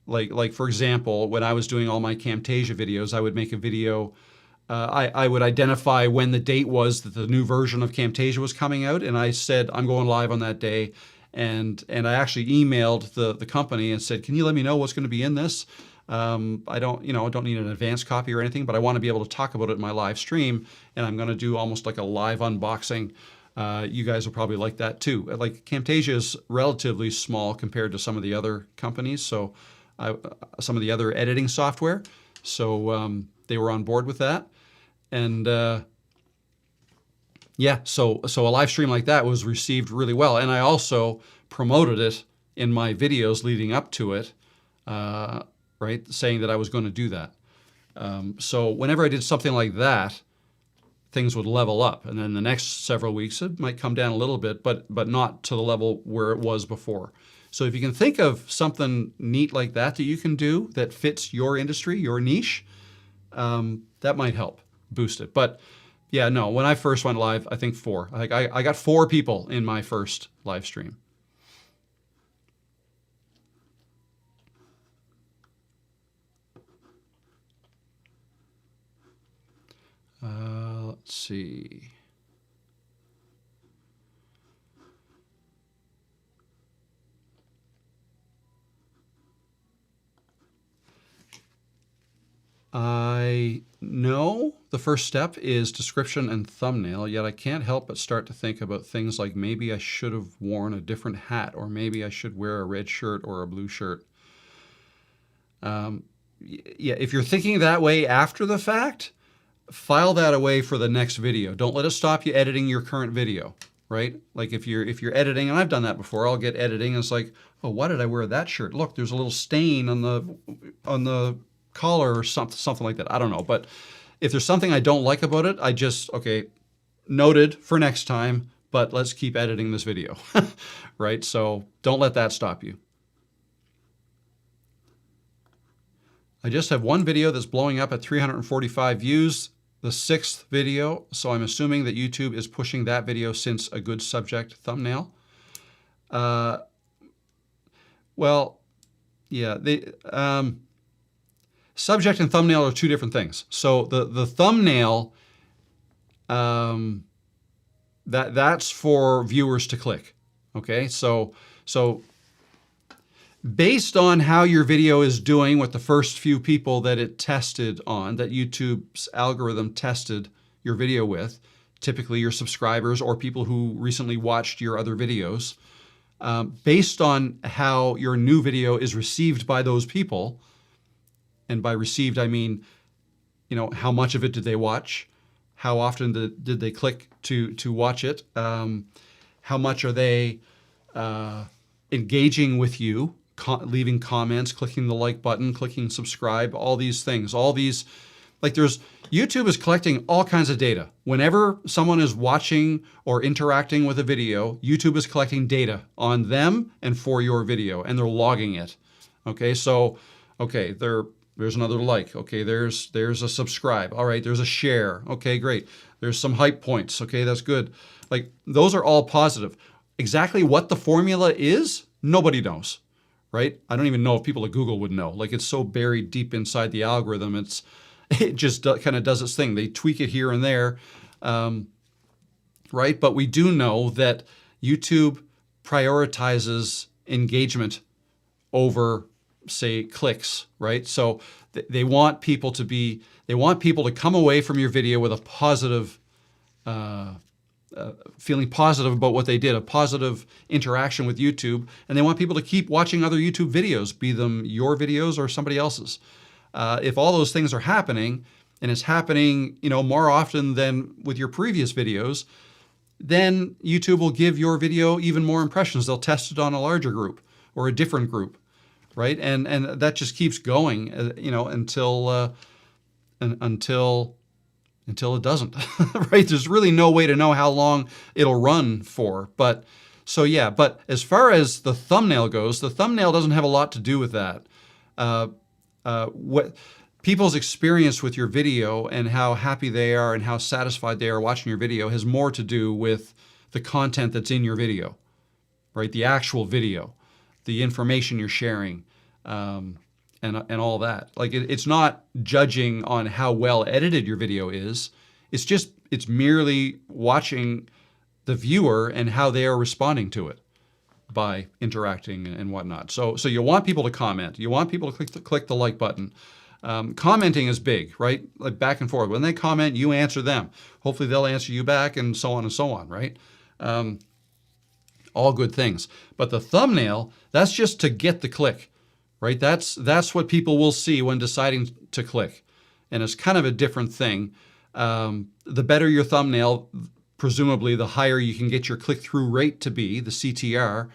Like for example, when I was doing all my Camtasia videos, I would make a video. I would identify when the date was that the new version of Camtasia was coming out, and I said I'm going live on that day, and I actually emailed the company and said, can you let me know what's going to be in this? I don't need an advanced copy or anything, but I want to be able to talk about it in my live stream, and I'm going to do almost like a live unboxing. You guys will probably like that too. Like Camtasia is relatively small compared to some of the other companies, so some of the other editing software. So they were on board with that. And yeah, so a live stream like that was received really well. And I also promoted it in my videos leading up to it, right, saying that I was going to do that. So whenever I did something like that, things would level up. And then the next several weeks, it might come down a little bit, but not to the level where it was before. So if you can think of something neat like that you can do that fits your industry, your niche, that might help boost it. But yeah, no, when I first went live, I think 4. I got 4 people in my first live stream. Let's see. I know the first step is description and thumbnail, yet I can't help but start to think about things like maybe I should have worn a different hat, or maybe I should wear a red shirt or a blue shirt. Yeah, if you're thinking that way after the fact, file that away for the next video. Don't let it stop you editing your current video, right? Like if you're editing, and I've done that before, I'll get editing and it's like, oh, why did I wear that shirt? Look, there's a little stain on the collar or something like that. I don't know. But if there's something I don't like about it, I just, okay, noted for next time, but let's keep editing this video, right? So don't let that stop you. I just have one video that's blowing up at 345 views, the 6th video, so I'm assuming that YouTube is pushing that video since a good subject thumbnail. Well, yeah, subject and thumbnail are two different things. So the thumbnail, that's for viewers to click. Okay, so based on how your video is doing with the first few people that it tested on, that YouTube's algorithm tested your video with, typically your subscribers or people who recently watched your other videos, based on how your new video is received by those people, and by received, I mean, you know, how much of it did they watch? How often did they click to watch it? How much are they engaging with you, leaving comments, clicking the like button, clicking subscribe, all these things, like YouTube is collecting all kinds of data. Whenever someone is watching or interacting with a video, YouTube is collecting data on them and for your video, and they're logging it. Okay, so, okay, there's another like. Okay, there's a subscribe. All right, there's a share. Okay, great. There's some hype points. Okay, that's good. Like, those are all positive. Exactly what the formula is, nobody knows, right? I don't even know if people at Google would know. Like, it's so buried deep inside the algorithm, it just kind of does its thing. They tweak it here and there, right? But we do know that YouTube prioritizes engagement over, say, clicks, right? So they want people to come away from your video with a positive, feeling positive about what they did, a positive interaction with YouTube, and they want people to keep watching other YouTube videos, be them your videos or somebody else's. If all those things are happening, and it's happening, you know, more often than with your previous videos, then YouTube will give your video even more impressions. They'll test it on a larger group or a different group, right? And that just keeps going, you know, until it doesn't, right? There's really no way to know how long it'll run for. But so yeah, but as far as the thumbnail goes, the thumbnail doesn't have a lot to do with that. What people's experience with your video and how happy they are and how satisfied they are watching your video has more to do with the content that's in your video, right? The actual video, the information you're sharing, and all that. Like it's not judging on how well edited your video is. It's merely watching the viewer and how they are responding to it by interacting and whatnot. So you want people to comment. You want people to click the like button. Commenting is big, right? Like back and forth. When they comment, you answer them. Hopefully they'll answer you back, and so on, right? All good things. But the thumbnail, that's just to get the click, right? That's what people will see when deciding to click. And it's kind of a different thing. The better your thumbnail, presumably the higher you can get your click-through rate to be, the CTR.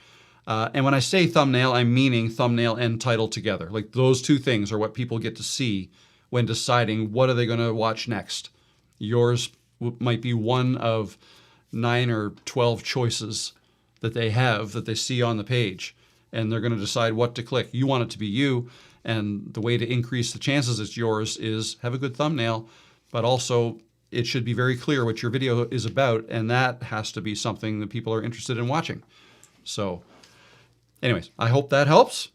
And when I say thumbnail, I'm meaning thumbnail and title together. Like those two things are what people get to see when deciding what are they going to watch next. Yours might be one of 9 or 12 choices that they have that they see on the page, and they're going to decide what to click. You want it to be you, and the way to increase the chances it's yours is have a good thumbnail, but also it should be very clear what your video is about, and that has to be something that people are interested in watching. So anyways, I hope that helps.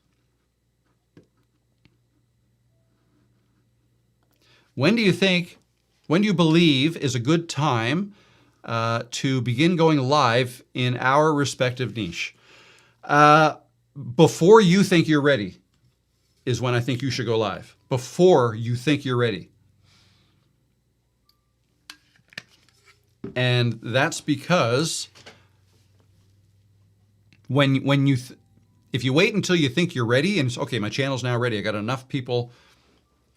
When do you think When do you believe is a good time to begin going live in our respective niche? Before you think you're ready is when I think you should go live. Before you think you're ready. And that's because if you wait until you think you're ready and it's, okay, my channel's now ready. I got enough people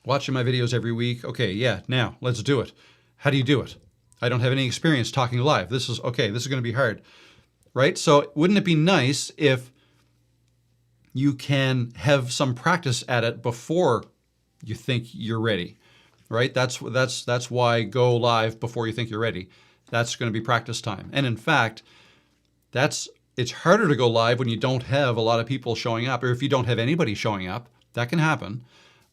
watching my videos every week. Okay, yeah, now let's do it. How do you do it? I don't have any experience talking live. This is going to be hard, right? So wouldn't it be nice if you can have some practice at it before you think you're ready, right? That's why go live before you think you're ready. That's going to be practice time. And in fact, it's harder to go live when you don't have a lot of people showing up, or if you don't have anybody showing up. That can happen.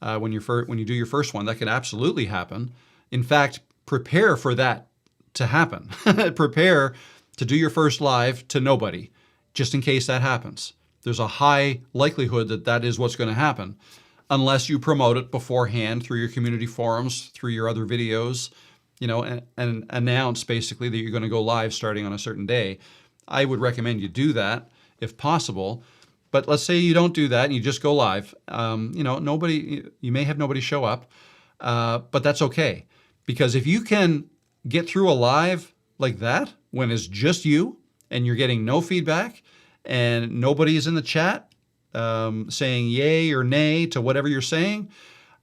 When you do your first one, that can absolutely happen. In fact, prepare for that to happen. Prepare to do your first live to nobody, just in case that happens. There's a high likelihood that that is what's going to happen, unless you promote it beforehand through your community forums, through your other videos, and announce basically that you're going to go live starting on a certain day. I would recommend you do that if possible. But let's say you don't do that and you just go live. You may have nobody show up, but that's okay. Because if you can get through a live like that, when it's just you and you're getting no feedback and nobody's in the chat saying yay or nay to whatever you're saying,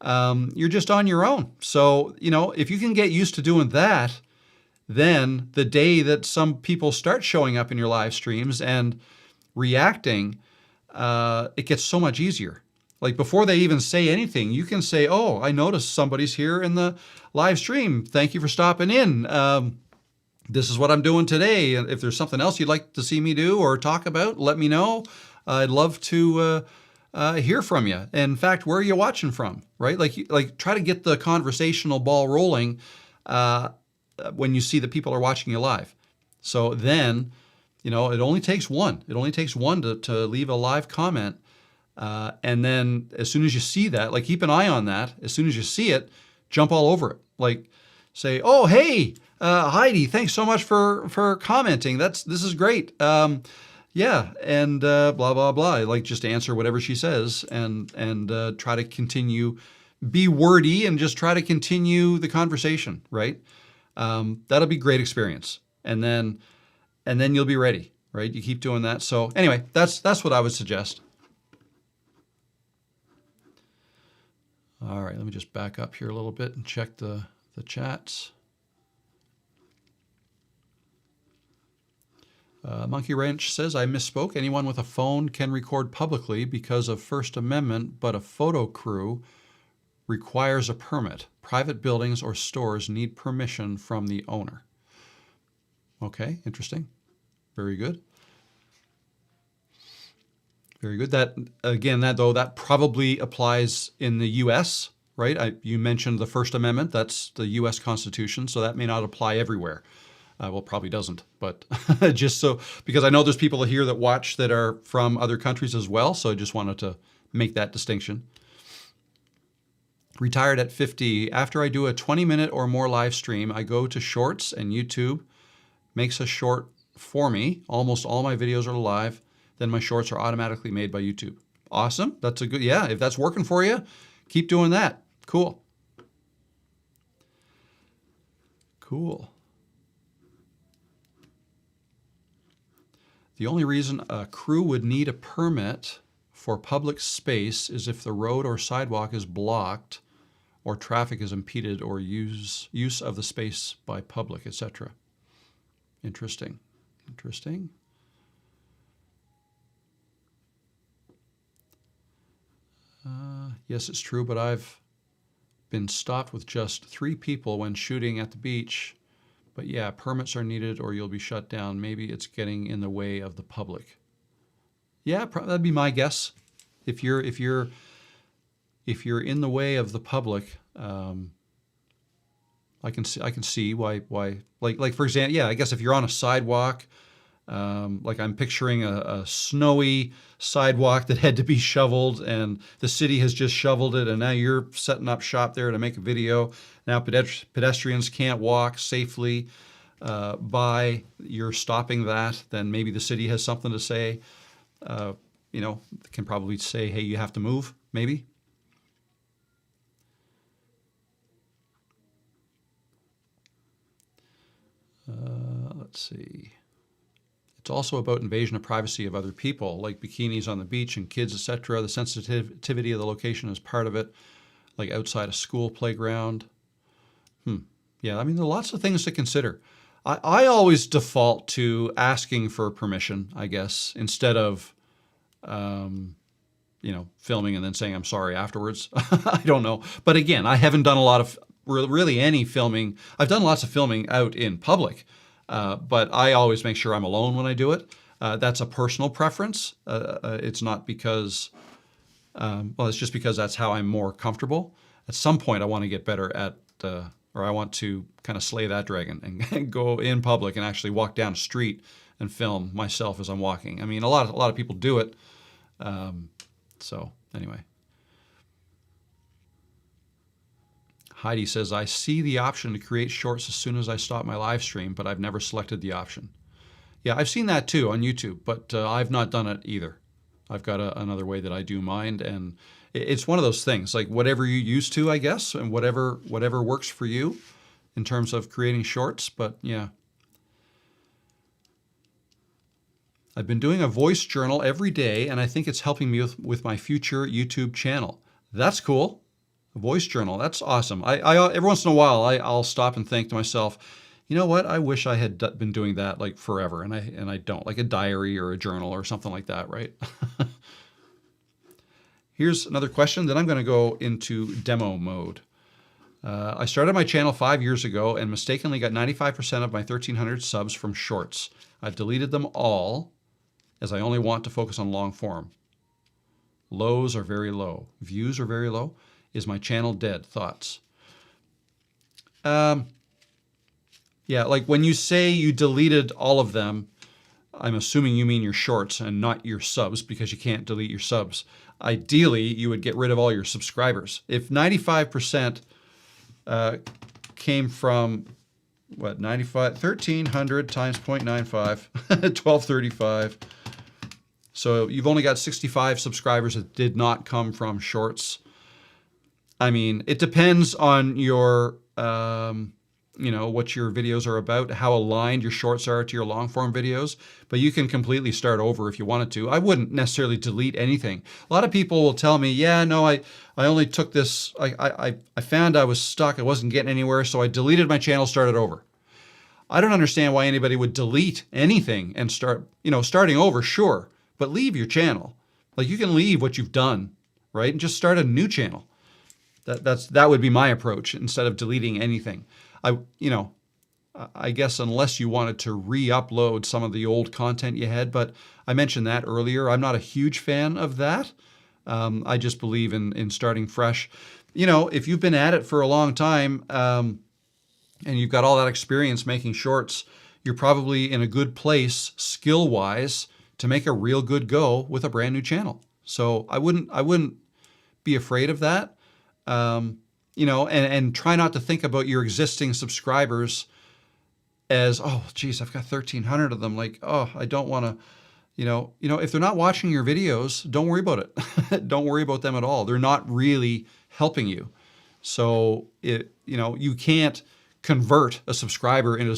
you're just on your own. So, if you can get used to doing that, then the day that some people start showing up in your live streams and reacting, it gets so much easier. Like before they even say anything, you can say, oh, I noticed somebody's here in the live stream. Thank you for stopping in. This is what I'm doing today. And if there's something else you'd like to see me do or talk about, let me know. I'd love to hear from you. In fact, where are you watching from, right? Like try to get the conversational ball rolling when you see that people are watching you live. So then, it only takes one. It only takes one to leave a live comment. And then as soon as you see that, like keep an eye on that. As soon as you see it, jump all over it. Like say, oh, hey, Heidi, thanks so much for commenting. This is great. Yeah, and blah, blah, blah. Like just answer whatever she says and try to continue, be wordy and just try to continue the conversation, right? That'll be great experience. And then you'll be ready, right? You keep doing that. So anyway, that's what I would suggest. All right, let me just back up here a little bit and check the chats. Monkey Ranch says, I misspoke. Anyone with a phone can record publicly because of First Amendment, but a photo crew requires a permit. Private buildings or stores need permission from the owner. Okay, interesting. Very good. Very good. That probably applies in the U.S., right? You mentioned the First Amendment. That's the U.S. Constitution, so that may not apply everywhere. Well, probably doesn't, but just so, because I know there's people here that watch that are from other countries as well, so I just wanted to make that distinction. Retired at 50. After I do a 20-minute or more live stream, I go to Shorts, and YouTube makes a short for me. Almost all my videos are live. Then my shorts are automatically made by YouTube. Awesome. That's a good, yeah, if that's working for you, keep doing that. Cool. Cool. The only reason a crew would need a permit for public space is if the road or sidewalk is blocked or traffic is impeded or use of the space by public, etc. Interesting. Interesting. Yes, it's true, but I've been stopped with just 3 people when shooting at the beach. But yeah, permits are needed or you'll be shut down. Maybe it's getting in the way of the public. Yeah, that'd be my guess. If you're in the way of the public, I can see why. Like for example, yeah, I guess if you're on a sidewalk, Like I'm picturing a snowy sidewalk that had to be shoveled, and the city has just shoveled it, and now you're setting up shop there to make a video. Now pedestrians can't walk safely by. You're stopping that. Then maybe the city has something to say. Can probably say, hey, you have to move, maybe. Let's see. It's also about invasion of privacy of other people, like bikinis on the beach and kids, etc. The sensitivity of the location is part of it, like outside a school playground. Yeah, I mean, there are lots of things to consider. I always default to asking for permission, I guess, instead of, filming and then saying I'm sorry afterwards. I don't know. But again, I haven't done a lot of really any filming. I've done lots of filming out in public. But I always make sure I'm alone when I do it. That's a personal preference. It's not because, it's just because that's how I'm more comfortable. At some point, I want to get better at, or I want to kind of slay that dragon and go in public and actually walk down a street and film myself as I'm walking. I mean, a lot of people do it. So anyway. Heidi says, I see the option to create shorts as soon as I stop my live stream, but I've never selected the option. Yeah, I've seen that too on YouTube, but I've not done it either. I've got another way that I do mine, and it's one of those things, like whatever you're used to, I guess, and whatever works for you in terms of creating shorts, but yeah. I've been doing a voice journal every day, and I think it's helping me with my future YouTube channel. That's cool. A voice journal, that's awesome. I every once in a while, I'll stop and think to myself, you know what? I wish I had been doing that like forever, and I don't, like a diary or a journal or something like that, right? Here's another question. Then I'm going to go into demo mode. I started my channel 5 years ago and mistakenly got 95% of my 1,300 subs from shorts. I've deleted them all as I only want to focus on long form. Lows are very low. Views are very low. Is my channel dead? Thoughts? Yeah, like when you say you deleted all of them, I'm assuming you mean your shorts and not your subs, because you can't delete your subs. Ideally, you would get rid of all your subscribers. If 95% came from, what, 1,300 times 0.95, 1,235. So you've only got 65 subscribers that did not come from shorts. I mean, it depends on your, what your videos are about, how aligned your shorts are to your long form videos, but you can completely start over if you wanted to. I wouldn't necessarily delete anything. A lot of people will tell me, yeah, no, I only took this, I found I was stuck, I wasn't getting anywhere, so I deleted my channel, started over. I don't understand why anybody would delete anything and start, starting over, sure, but leave your channel. Like you can leave what you've done, right, and just start a new channel. That would be my approach instead of deleting anything. I guess unless you wanted to re-upload some of the old content you had, but I mentioned that earlier. I'm not a huge fan of that. I just believe in starting fresh. If you've been at it for a long time and you've got all that experience making shorts, you're probably in a good place skill-wise to make a real good go with a brand new channel. So I wouldn't be afraid of that. And try not to think about your existing subscribers as, oh, geez, I've got 1,300 of them. Like, oh, I don't want to, if they're not watching your videos, don't worry about it. Don't worry about them at all. They're not really helping you. So you can't convert a subscriber into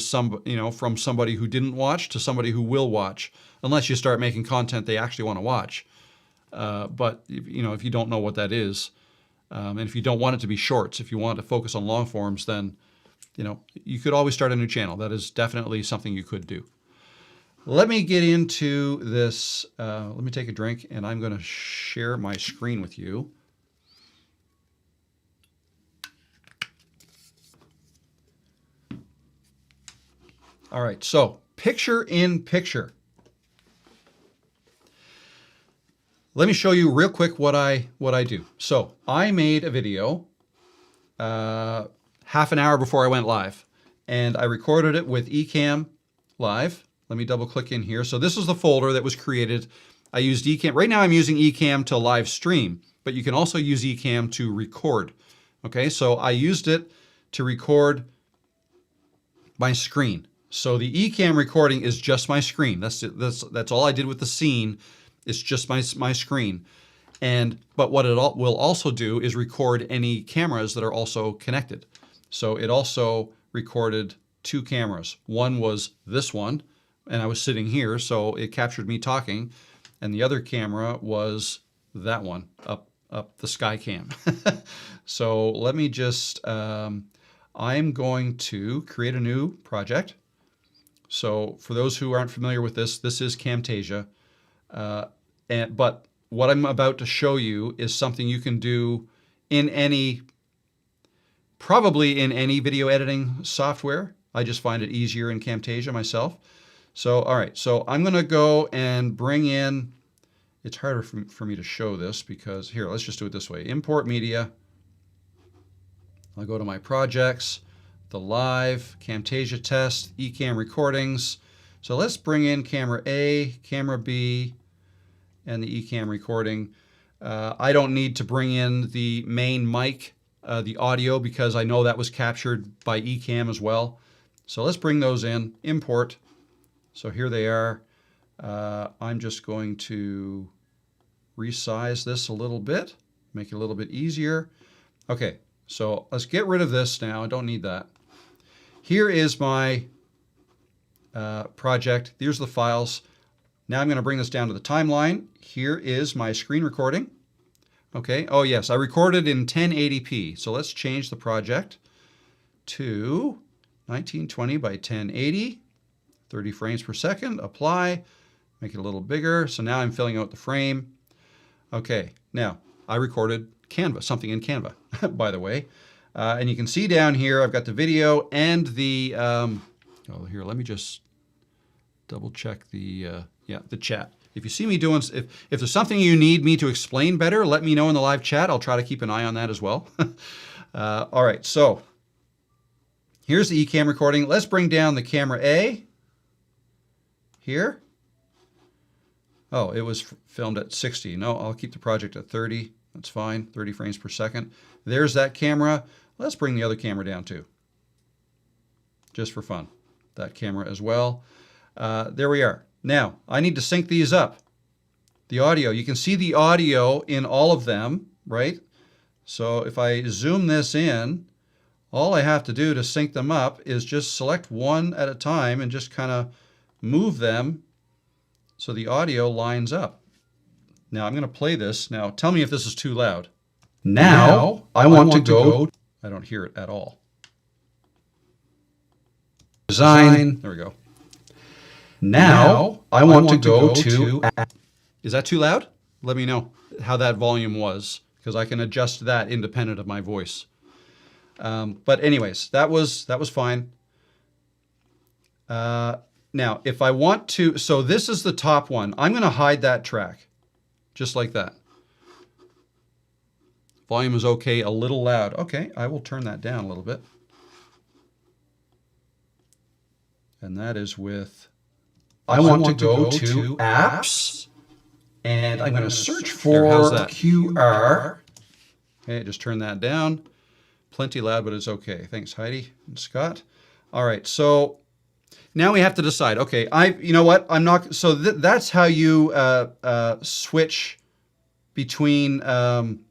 from somebody who didn't watch to somebody who will watch, unless you start making content they actually want to watch. But if you don't know what that is, and if you don't want it to be shorts, if you want to focus on long forms, then, you could always start a new channel. That is definitely something you could do. Let me get into this. Let me take a drink, and I'm going to share my screen with you. All right, so picture in picture. Let me show you real quick what I do. So I made a video half an hour before I went live, and I recorded it with Ecamm Live. Let me double click in here. So this is the folder that was created. I used Ecamm. Right now I'm using Ecamm to live stream, but you can also use Ecamm to record. Okay, so I used it to record my screen. So the Ecamm recording is just my screen. That's it. That's all I did with the scene. It's just my screen. But what it will also do is record any cameras that are also connected. So it also recorded 2 cameras. One was this one, and I was sitting here, so it captured me talking. And the other camera was that one, up the sky cam. So let me just, I'm going to create a new project. So for those who aren't familiar with this is Camtasia. But what I'm about to show you is something you can do in probably in any video editing software. I just find it easier in Camtasia myself. So, all right, so I'm gonna go and bring in, it's harder for me to show this because, here, let's just do it this way. Import media. I'll go to my projects, the live, Camtasia test, Ecamm recordings. So let's bring in camera A, camera B, and the Ecamm recording. I don't need to bring in the main mic, the audio, because I know that was captured by Ecamm as well. So let's bring those in, import. So here they are. I'm just going to resize this a little bit, make it a little bit easier. Okay, so let's get rid of this now. I don't need that. Here is my project. Here's the files. Now I'm going to bring this down to the timeline. Here is my screen recording. Okay, oh yes, I recorded in 1080p. So let's change the project to 1920 by 1080, 30 frames per second, apply, make it a little bigger. So now I'm filling out the frame. Okay, now I recorded Canva, something in Canva, by the way. And you can see down here, I've got the video and the, oh, here, let me just double check the, yeah, the chat. If you see me doing, if there's something you need me to explain better, let me know in the live chat. I'll try to keep an eye on that as well. All right, so here's the Ecamm recording. Let's bring down the camera A here. Oh, it was filmed at 60. No, I'll keep the project at 30. That's fine, 30 frames per second. There's that camera. Let's bring the other camera down too, just for fun. That camera as well. There we are. Now, I need to sync these up. The audio, you can see the audio in all of them, right? So if I zoom this in, all I have to do to sync them up is just select one at a time and just kind of move them so the audio lines up. Now I'm going to play this. Now tell me if this is too loud. Now I want to go. I don't hear it at all. Design. There we go. Now I want to go to. Is that too loud? Let me know how that volume was, because I can adjust that independent of my voice. But anyways, that was fine. Now, if I want to, so this is the top one. I'm going to hide that track, just like that. Volume is okay, a little loud. Okay, I will turn that down a little bit. And that is with, I want to go to apps, and I'm going to search for QR. Okay, just turn that down. Plenty loud, but it's okay. Thanks, Heidi and Scott. All right, so now we have to decide. Okay, you know what? I'm not. So that's how you switch between.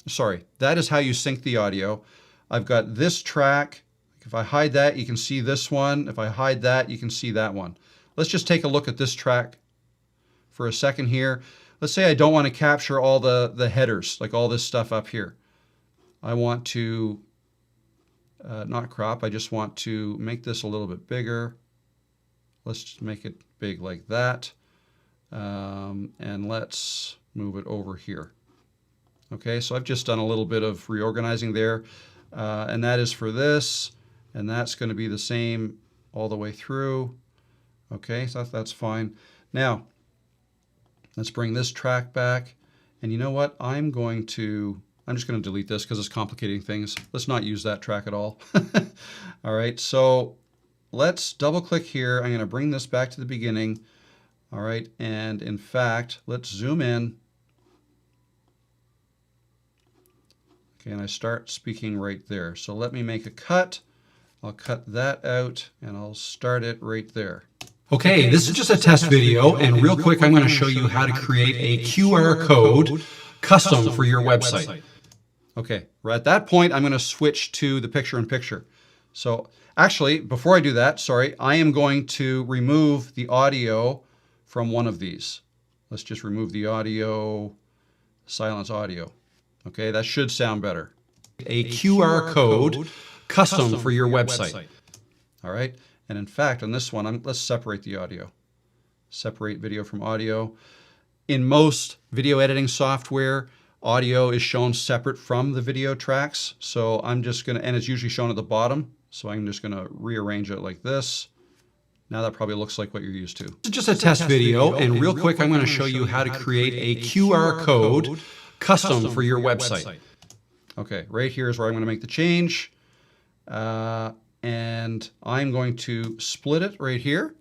Sorry, that is how you sync the audio. I've got this track. If I hide that, you can see this one. If I hide that, you can see that one. Let's just take a look at this track for a second here. Let's say I don't want to capture all the headers, like all this stuff up here. I want to not crop. I just want to make this a little bit bigger. Let's just make it big like that. And let's move it over here. Okay, so I've just done a little bit of reorganizing there. And that is for this. And that's going to be the same all the way through. Okay, so that's fine. Now, let's bring this track back. And you know what? I'm just going to delete this because it's complicating things. Let's not use that track at all. All right, so let's double click here. I'm going to bring this back to the beginning. All right, and in fact, let's zoom in. Okay, and I start speaking right there. So let me make a cut. I'll cut that out and I'll start it right there. Okay, this is just a test video, and real quick I'm going to show you how to create a QR code custom for your website. Okay, right at that point I'm going to switch to the picture-in-picture. So actually, before I do that, sorry, I am going to remove the audio from one of these. Let's just remove the audio, silence audio. Okay, that should sound better. A QR code custom for your website. All right, and in fact, on this one, let's separate the audio. Separate video from audio. In most video editing software, audio is shown separate from the video tracks. So I'm just gonna, and it's usually shown at the bottom. So I'm just gonna rearrange it like this. Now that probably looks like what you're used to. This is just a test video, and real quick I'm gonna show you how to create a QR code custom for your website. Okay, right here is where I'm gonna make the change. And I'm going to split it right here.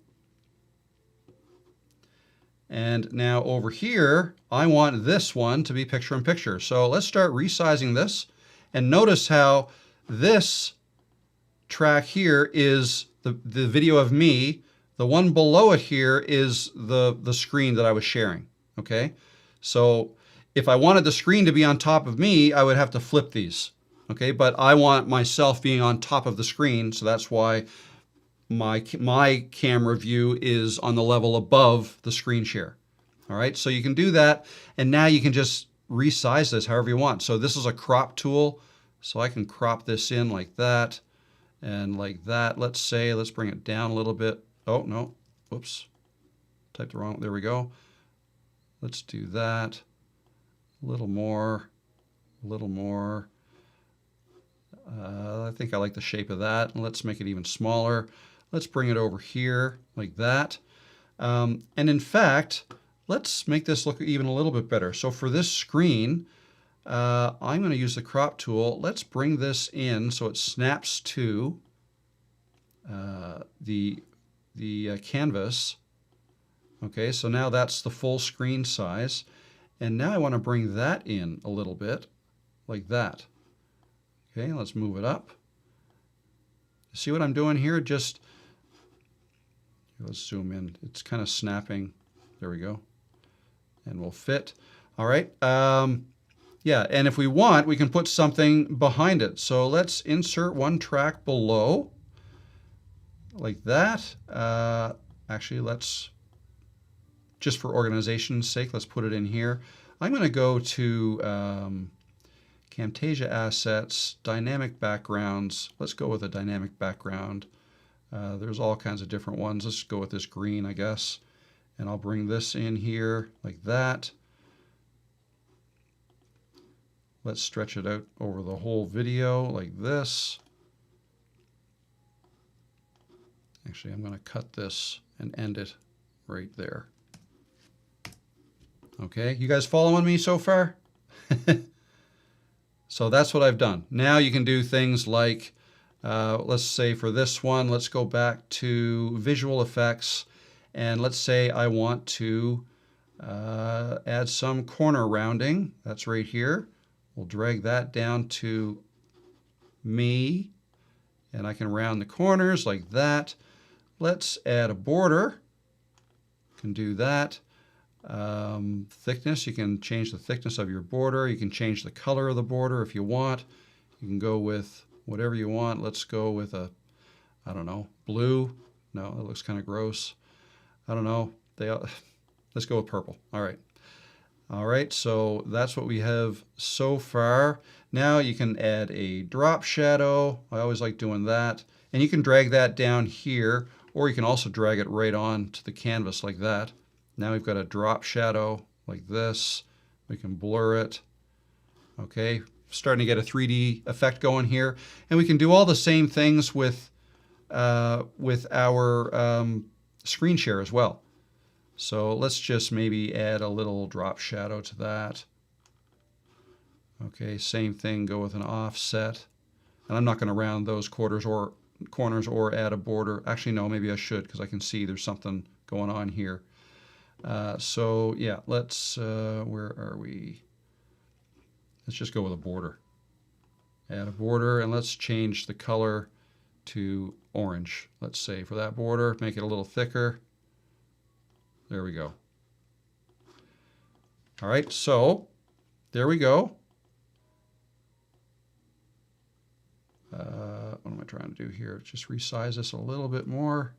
And now over here, I want this one to be picture-in-picture. So let's start resizing this. And notice how this track here is the video of me. The one below it here is the screen that I was sharing, okay? So if I wanted the screen to be on top of me, I would have to flip these, okay? But I want myself being on top of the screen, so that's why my camera view is on the level above the screen share. All right, so you can do that, and now you can just resize this however you want. So this is a crop tool, so I can crop this in like that and like that. Let's bring it down a little bit. Oh, no, whoops, typed the wrong, there we go. Let's do that, a little more, a little more. I think I like the shape of that, and let's make it even smaller. Let's bring it over here like that. And in fact, let's make this look even a little bit better. So for this screen, I'm going to use the crop tool. Let's bring this in so it snaps to the canvas. Okay, so now that's the full screen size. And now I want to bring that in a little bit like that. Okay, let's move it up. See what I'm doing here? Just, let's zoom in. It's kind of snapping. There we go. And we'll fit. All right. Yeah, and if we want, we can put something behind it. So let's insert one track below like that. Actually, let's, just for organization's sake, let's put it in here. I'm going to go to Camtasia Assets, Dynamic Backgrounds. Let's go with a dynamic background. There's all kinds of different ones. Let's go with this green, I guess. And I'll bring this in here like that. Let's stretch it out over the whole video like this. Actually, I'm going to cut this and end it right there. Okay, you guys following me so far? So that's what I've done. Now you can do things like, let's say for this one, let's go back to visual effects, and let's say I want to add some corner rounding. That's right here. We'll drag that down to me, and I can round the corners like that. Let's add a border. Can do that. Thickness, you can change the thickness of your border. You can change the color of the border if you want. You can go with whatever you want. Let's go with a, I don't know, blue. No, it looks kind of gross. I don't know. Let's go with purple. All right. All right, so that's what we have so far. Now you can add a drop shadow. I always like doing that. And you can drag that down here, or you can also drag it right on to the canvas like that. Now we've got a drop shadow like this. We can blur it. Okay, starting to get a 3D effect going here. And we can do all the same things with our screen share as well. So let's just maybe add a little drop shadow to that. Okay, same thing, go with an offset. And I'm not going to round those corners corners or add a border. Actually, no, maybe I should because I can see there's something going on here. So yeah, let's, where are we? Let's just go with a border. Add a border, and let's change the color to orange. Let's say for that border, make it a little thicker. There we go. All right, so there we go. What am I trying to do here? Just resize this a little bit more.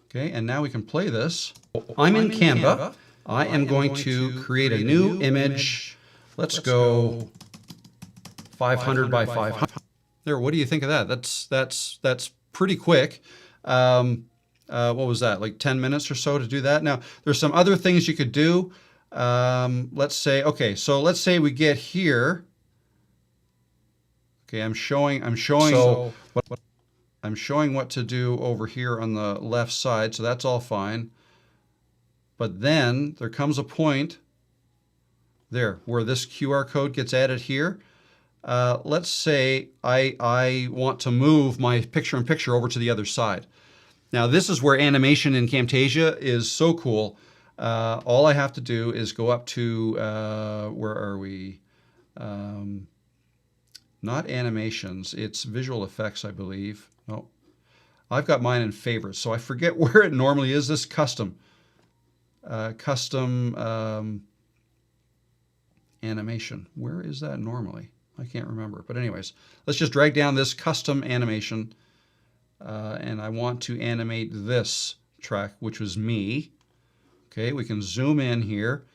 Okay, and now we can play this. I'm in Canva. I am going to create a new image. Let's go 500 by 500. There, what do you think of that? That's pretty quick. What was that, like 10 minutes or so to do that? Now, there's some other things you could do. Let's say, okay, so let's say we get here. Okay, I'm showing what to do over here on the left side, so that's all fine. But then there comes a point there where this QR code gets added here. Let's say I want to move my picture-in-picture over to the other side. Now this is where animation in Camtasia is so cool. All I have to do is go up to, where are we? Not animations, it's visual effects, I believe. No, I've got mine in favorites, so I forget where it normally is. This custom animation. Where is that normally? I can't remember. But anyways, let's just drag down this custom animation. And I want to animate this track, which was me. Okay, we can zoom in here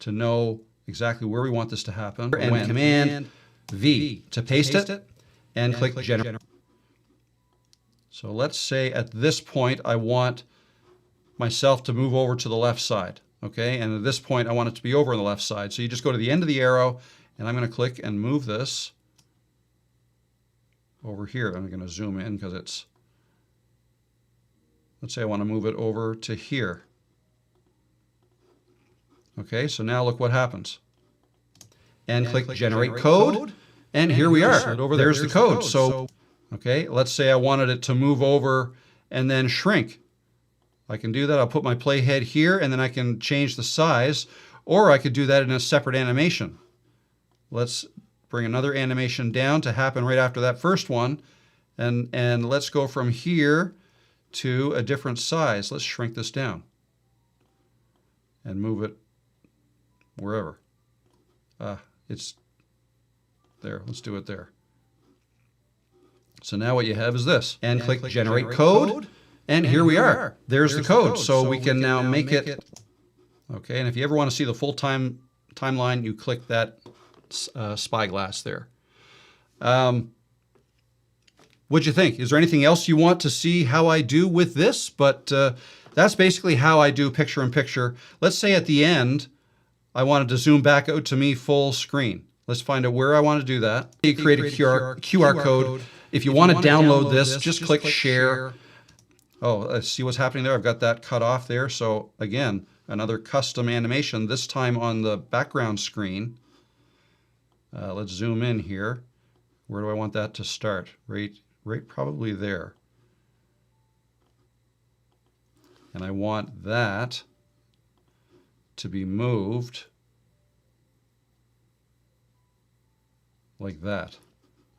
to know exactly where we want this to happen. And Command V to paste it, and click Generate. So let's say at this point I want myself to move over to the left side. Okay, and at this point I want it to be over on the left side. So you just go to the end of the arrow, and I'm going to click and move this over here. I'm going to zoom in because it's, let's say I want to move it over to here. Okay, so now look what happens. And click Generate Code, and here we are. There's the code. So, okay, let's say I wanted it to move over and then shrink. I can do that. I'll put my playhead here, and then I can change the size, or I could do that in a separate animation. Let's bring another animation down to happen right after that first one, and let's go from here to a different size. Let's shrink this down and move it wherever. It's there. Let's do it there. So now what you have is this. And click Generate Code. And here we are. There's the code. So we can now make it. Okay, and if you ever want to see the full timeline, you click that spyglass there. What'd you think? Is there anything else you want to see how I do with this? But that's basically how I do picture-in-picture. Let's say at the end, I wanted to zoom back out to me full screen. Let's find out where I want to do that. You create a QR code. If you want to download this, just click Share. Oh, let's see what's happening there. I've got that cut off there. So again, another custom animation, this time on the background screen. Let's zoom in here. Where do I want that to start? Right probably there. And I want that to be moved like that.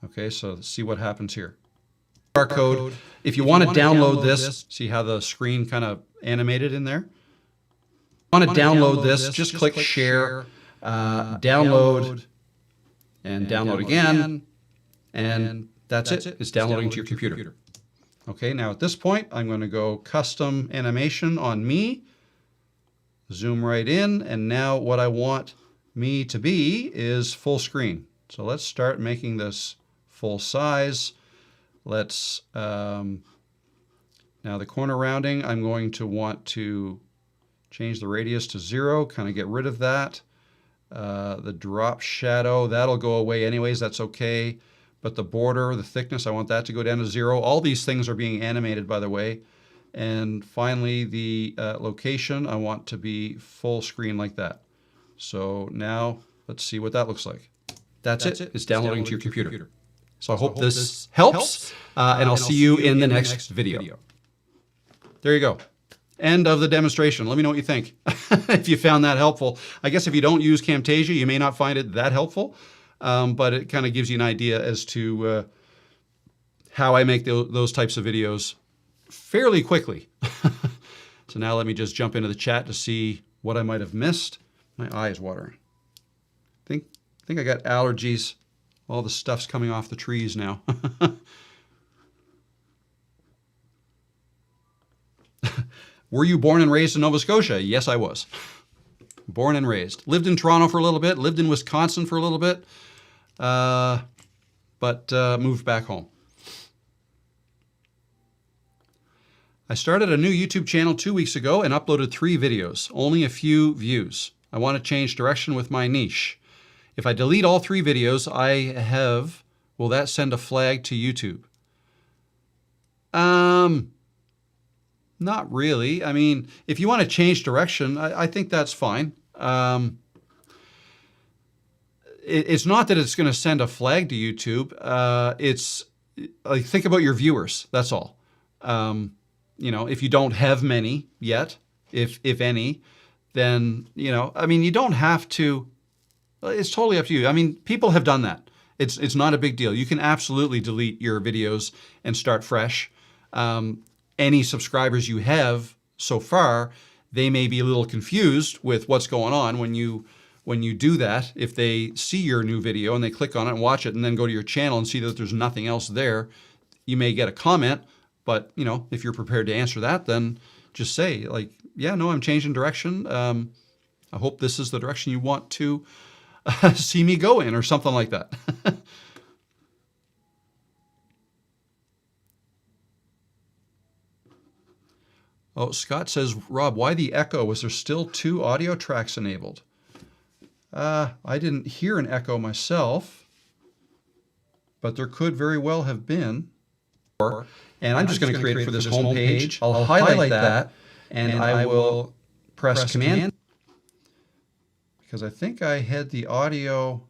Okay, so let's see what happens here. QR code. If you want to download this, see how the screen kind of animated in there? Want to download this, just click Share, download, and download again, and that's it. It's downloading to your computer. Okay, now at this point, I'm going to go Custom Animation on me, zoom right in, and now what I want me to be is full screen. So let's start making this full size. Let's, now the corner rounding, I'm going to want to change the radius to 0, kind of get rid of that. The drop shadow, that'll go away anyways, that's okay. But the border, the thickness, I want that to go down to 0. All these things are being animated, by the way. And finally, the location, I want to be full screen like that. So now, let's see what that looks like. That's it. It's downloading to your computer. So I hope this helps, and I'll see you in the next video. There you go. End of the demonstration. Let me know what you think. If you found that helpful. I guess if you don't use Camtasia, you may not find it that helpful, but it kind of gives you an idea as to how I make those types of videos fairly quickly. So now let me just jump into the chat to see what I might have missed. My eye is watering. I think I got allergies. All the stuff's coming off the trees now. Were you born and raised in Nova Scotia? Yes, I was. Born and raised. Lived in Toronto for a little bit, lived in Wisconsin for a little bit, but moved back home. I started a new YouTube channel 2 weeks ago and uploaded 3 videos, only a few views. I want to change direction with my niche. If I delete all 3 videos will that send a flag to YouTube? Not really. I mean, if you want to change direction, I think that's fine. It's not that it's going to send a flag to YouTube. It's like, think about your viewers. That's all. You know, if you don't have many yet, if any, then, you know, I mean, you don't have to. It's totally up to you. I mean, people have done that. It's not a big deal. You can absolutely delete your videos and start fresh. Any subscribers you have so far, they may be a little confused with what's going on when you do that. If they see your new video and they click on it and watch it and then go to your channel and see that there's nothing else there, you may get a comment, but you know, if you're prepared to answer that, then just say like, yeah, no, I'm changing direction. I hope this is the direction you want to see me go in, or something like that. Oh, Scott says, Rob, why the echo? Was there still 2 audio tracks enabled? I didn't hear an echo myself, but there could very well have been. And I'm just going to create it for this home page. I'll highlight that, and I will press Command, because I think I had the audio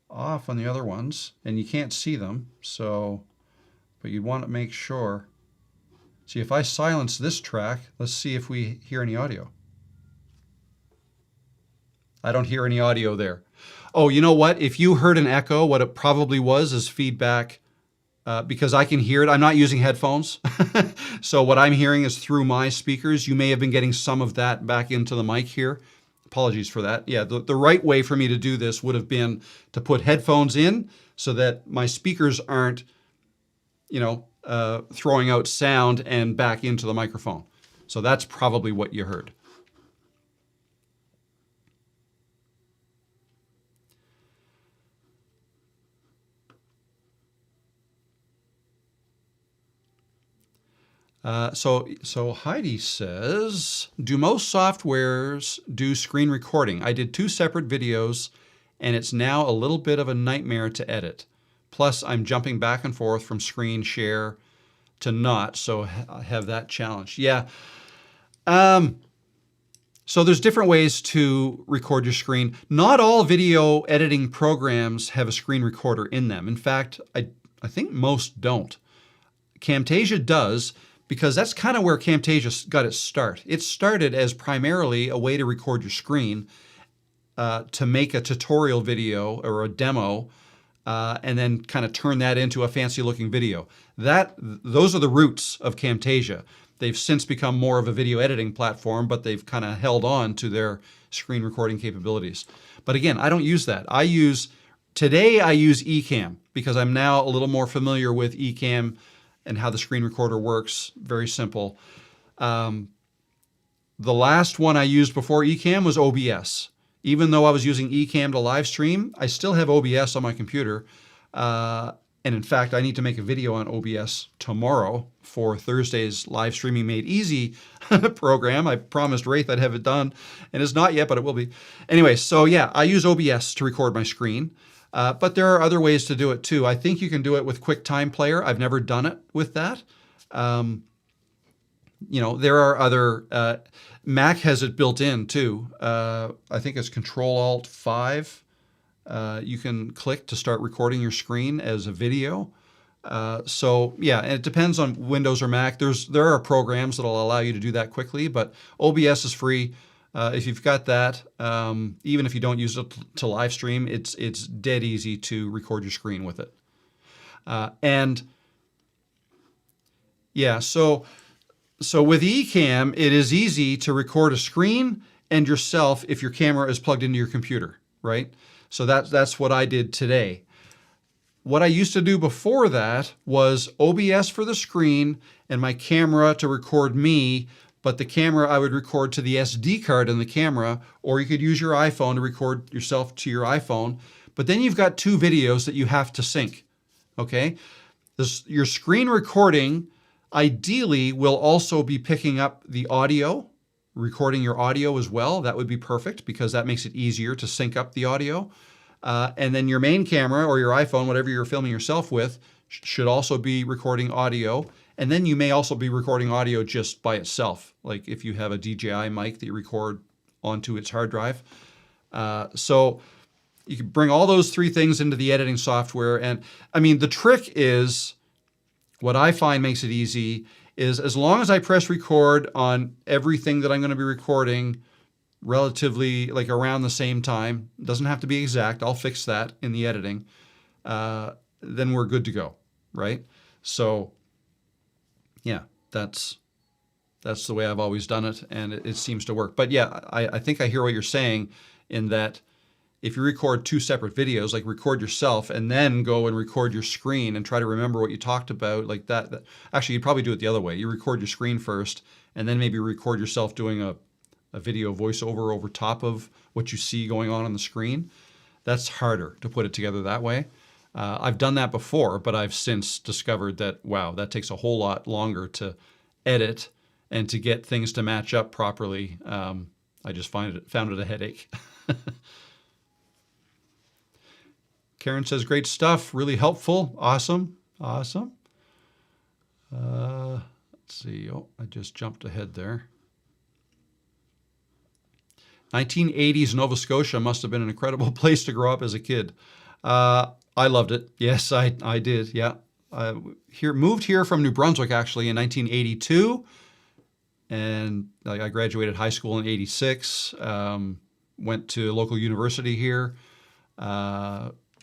off on the other ones, and you can't see them. So, but you want to make sure. See, if I silence this track, let's see if we hear any audio. I don't hear any audio there. Oh, you know what? If you heard an echo, what it probably was is feedback, because I can hear it. I'm not using headphones. So what I'm hearing is through my speakers. You may have been getting some of that back into the mic here. Apologies for that. Yeah, the right way for me to do this would have been to put headphones in so that my speakers aren't, you know, throwing out sound and back into the microphone. So that's probably what you heard. So Heidi says, do most softwares do screen recording? I did 2 separate videos, and it's now a little bit of a nightmare to edit. Plus, I'm jumping back and forth from screen share to not, so I have that challenge. Yeah. So there's different ways to record your screen. Not all video editing programs have a screen recorder in them. In fact, I think most don't. Camtasia does, because that's kind of where Camtasia got its start. It started as primarily a way to record your screen, to make a tutorial video or a demo, and then kind of turn that into a fancy looking video. Those are the roots of Camtasia. They've since become more of a video editing platform, but they've kind of held on to their screen recording capabilities. But again, I don't use that. Today I use Ecamm, because I'm now a little more familiar with Ecamm and how the screen recorder works. Very simple. The last one I used before Ecamm was OBS. Even though I was using Ecamm to live stream, I still have OBS on my computer. And in fact, I need to make a video on OBS tomorrow for Thursday's Live Streaming Made Easy program. I promised Wraith I'd have it done, and it's not yet, but it will be. Anyway, so yeah, I use OBS to record my screen. But there are other ways to do it too. I think you can do it with QuickTime Player. I've never done it with that. You know, there are other, Mac has it built in too. I think it's Control-Alt-5 you can click to start recording your screen as a video. So yeah, and it depends on Windows or Mac. There are programs that'll allow you to do that quickly, but OBS is free. If you've got that, even if you don't use it to live stream, it's dead easy to record your screen with it. And yeah, so with Ecamm, it is easy to record a screen and yourself if your camera is plugged into your computer, right? So that's what I did today. What I used to do before that was OBS for the screen and my camera to record me, but the camera I would record to the SD card in the camera, or you could use your iPhone to record yourself to your iPhone. But then you've got two videos that you have to sync, okay? Your screen recording ideally will also be picking up the audio, recording your audio as well. That would be perfect because that makes it easier to sync up the audio. And then your main camera or your iPhone, whatever you're filming yourself with, should also be recording audio. And then you may also be recording audio just by itself, like if you have a DJI mic that you record onto its hard drive. So you can bring all those three things into the editing software. And I mean, the trick is, what I find makes it easy is as long as I press record on everything that I'm going to be recording relatively like around the same time, it doesn't have to be exact, I'll fix that in the editing, then we're good to go, right? So yeah, that's the way I've always done it, and it seems to work. But yeah, I think I hear what you're saying in that if you record two separate videos, like record yourself and then go and record your screen and try to remember what you talked about, like that. Actually, you'd probably do it the other way. You record your screen first and then maybe record yourself doing a video voiceover over top of what you see going on the screen. That's harder to put it together that way. I've done that before, but I've since discovered that, wow, that takes a whole lot longer to edit and to get things to match up properly. I just found it a headache. Karen says, great stuff, really helpful. Awesome, awesome. Let's see, oh, I just jumped ahead there. 1980s Nova Scotia must have been an incredible place to grow up as a kid. I loved it. Yes, I did, yeah. Moved here from New Brunswick, actually, in 1982. And I graduated high school in 86. Went to a local university here.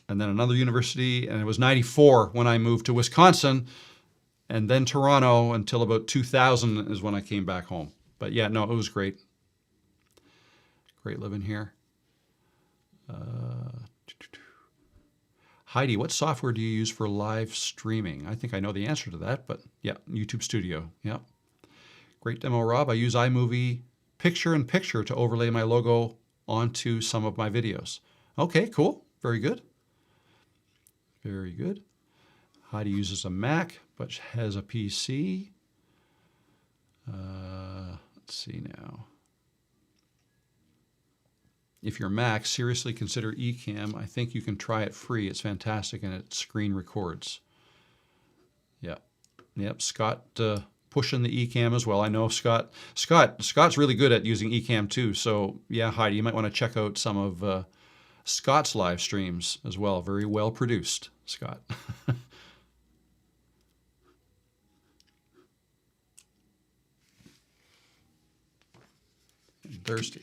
And then another university, and it was 94 when I moved to Wisconsin, and then Toronto until about 2000 is when I came back home. But yeah, no, it was great. Great living here. Heidi, what software do you use for live streaming? I think I know the answer to that, but yeah, YouTube Studio, yeah. Great demo, Rob. I use iMovie Picture-in-Picture to overlay my logo onto some of my videos. Okay, cool, very good. Very good. Heidi uses a Mac, but has a PC. Let's see now. If you're Mac, seriously consider Ecamm. I think you can try it free. It's fantastic, and it screen records. Yeah. Yep, Scott pushing the Ecamm as well. I know Scott's really good at using Ecamm too. So yeah, Heidi, you might want to check out some of Scott's live streams as well. Very well produced, Scott. I'm thirsty.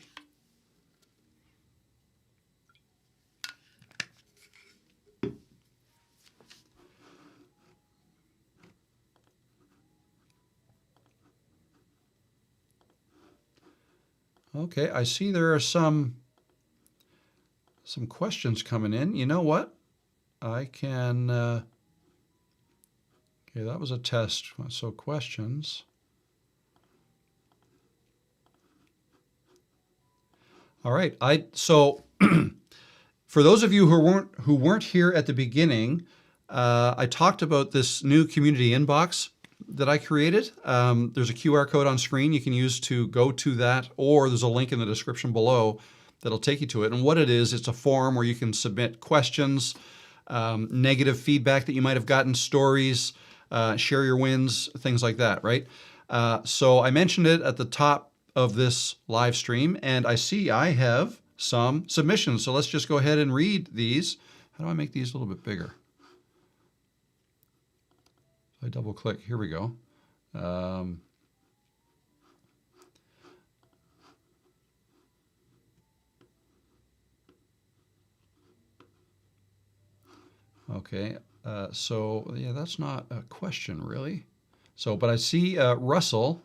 Okay, I see there are some questions coming in. You know what? I can, okay, that was a test. So questions. All right, so for those of you who weren't here at the beginning, I talked about this new community inbox that I created. There's a QR code on screen you can use to go to that, or there's a link in the description below that'll take you to it. And what it is, it's a forum where you can submit questions, negative feedback that you might have gotten, stories, share your wins, things like that, right? So I mentioned it at the top of this live stream, and I see I have some submissions. So let's just go ahead and read these. How do I make these a little bit bigger? I double click. Here we go. Okay, so yeah, that's not a question really. So, but I see Russell,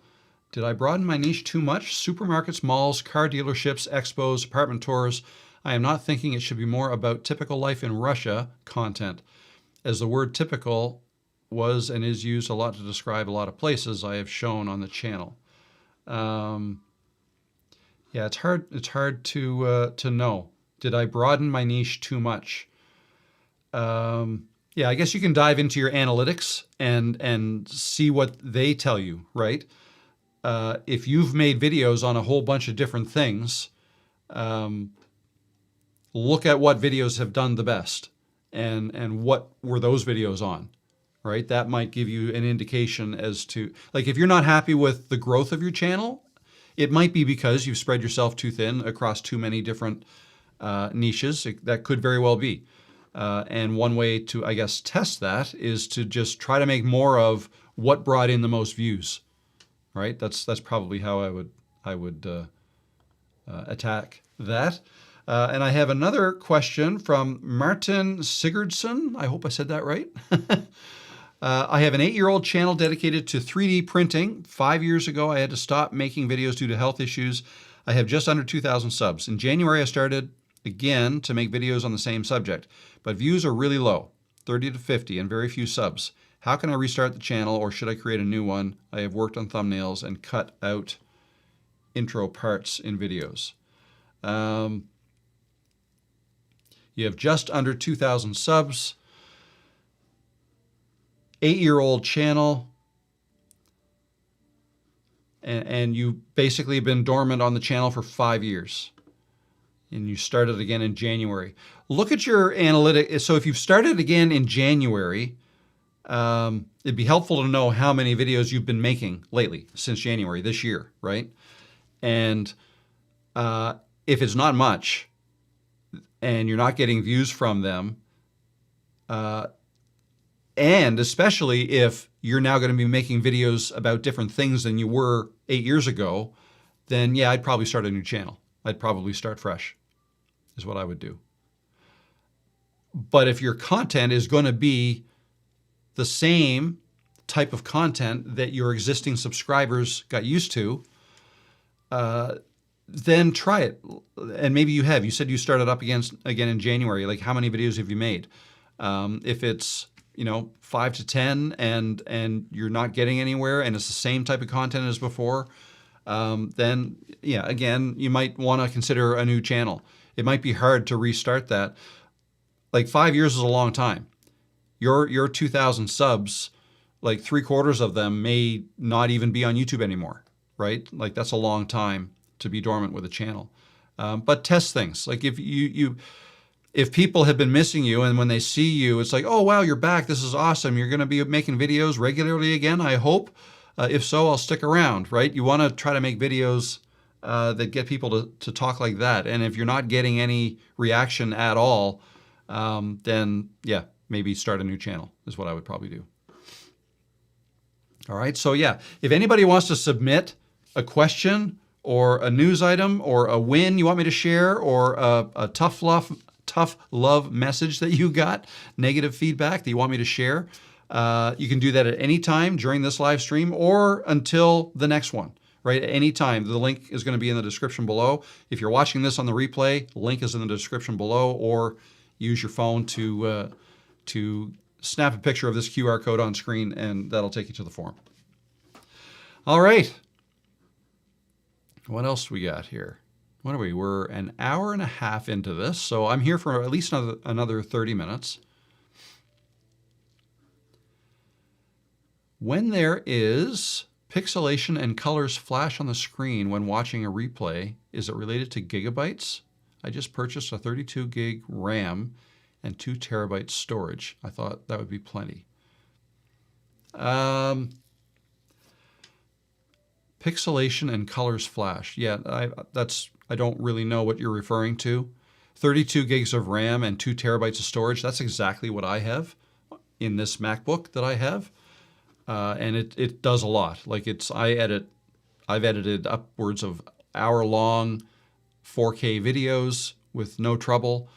did I broaden my niche too much? Supermarkets, malls, car dealerships, expos, apartment tours. I am not thinking it should be more about typical life in Russia content, as the word typical was and is used a lot to describe a lot of places I have shown on the channel. Yeah, it's hard to know. Did I broaden my niche too much? Yeah, I guess you can dive into your analytics and see what they tell you, right? If you've made videos on a whole bunch of different things, look at what videos have done the best and what were those videos on, right? That might give you an indication as to, like, if you're not happy with the growth of your channel, it might be because you've spread yourself too thin across too many different niches. That could very well be. And one way to, I guess, test that is to just try to make more of what brought in the most views, right? That's probably how I would attack that. And I have another question from Martin Sigurdsson. I hope I said that right. I have an 8-year-old channel dedicated to 3D printing. 5 years ago, I had to stop making videos due to health issues. I have just under 2,000 subs. In January, I started again to make videos on the same subject, but views are really low, 30 to 50, and very few subs. How can I restart the channel, or should I create a new one? I have worked on thumbnails and cut out intro parts in videos. You have just under 2,000 subs, 8-year-old channel, and you basically been dormant on the channel for 5 years. And you started again in January. Look at your analytics. So if you've started again in January, it'd be helpful to know how many videos you've been making lately since January this year, right? And if it's not much and you're not getting views from them, and especially if you're now going to be making videos about different things than you were 8 years ago, then yeah, I'd probably start a new channel. I'd probably start fresh, is what I would do. But if your content is going to be the same type of content that your existing subscribers got used to, then try it. And maybe you have. You said you started up again in January. Like, how many videos have you made? If it's 5 to 10 and you're not getting anywhere and it's the same type of content as before, then yeah, again, you might want to consider a new channel. It might be hard to restart that. Like 5 years is a long time. Your 2,000 subs, like 3/4 of them may not even be on YouTube anymore, right? Like that's a long time to be dormant with a channel. But test things. Like if people have been missing you and when they see you, it's like, oh wow, you're back. This is awesome. You're going to be making videos regularly again, I hope. If so, I'll stick around, right? You want to try to make videos that get people to talk like that. And if you're not getting any reaction at all, then yeah, maybe start a new channel is what I would probably do. All right, so yeah, if anybody wants to submit a question or a news item or a win you want me to share or a tough love message that you got, negative feedback that you want me to share, you can do that at any time during this live stream or until the next one, right? At any time. The link is going to be in the description below. If you're watching this on the replay, link is in the description below, or use your phone to snap a picture of this QR code on screen and that'll take you to the forum. All right. What else we got here? What are we? We're an hour and a half into this, so I'm here for at least another 30 minutes. When there is pixelation and colors flash on the screen when watching a replay, is it related to gigabytes? I just purchased a 32 gig RAM and 2 terabyte storage. I thought that would be plenty. Pixelation and colors flash. Yeah, I don't really know what you're referring to. 32 gigs of RAM and 2 terabytes of storage. That's exactly what I have in this MacBook that I have. And it does a lot. Like I've edited upwards of hour-long 4K videos with no trouble.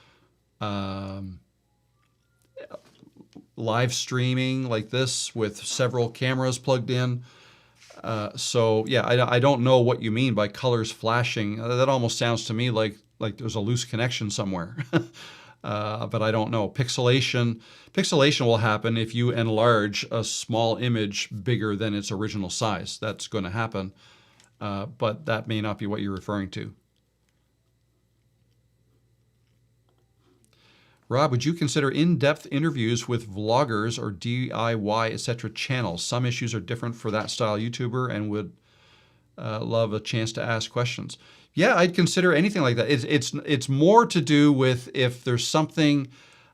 Live streaming like this with several cameras plugged in. So yeah, I don't know what you mean by colors flashing. That almost sounds to me like there's a loose connection somewhere. But I don't know. Pixelation will happen if you enlarge a small image bigger than its original size. That's going to happen. But that may not be what you're referring to. Rob, would you consider in-depth interviews with vloggers or DIY, etc. channels? Some issues are different for that style YouTuber and would love a chance to ask questions. Yeah, I'd consider anything like that. It's more to do with if there's something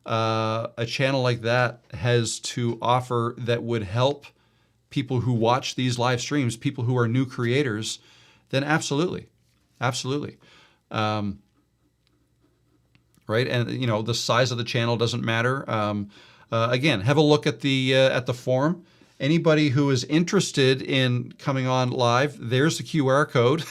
a channel like that has to offer that would help people who watch these live streams, people who are new creators, then absolutely. Right, and the size of the channel doesn't matter. Again, have a look at the forum. Anybody who is interested in coming on live, there's the QR code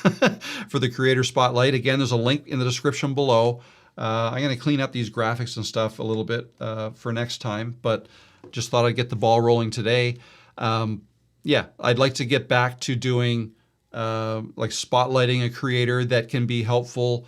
for the Creator Spotlight. Again, there's a link in the description below. I'm going to clean up these graphics and stuff a little bit for next time, but just thought I'd get the ball rolling today. Yeah, I'd like to get back to doing like spotlighting a creator that can be helpful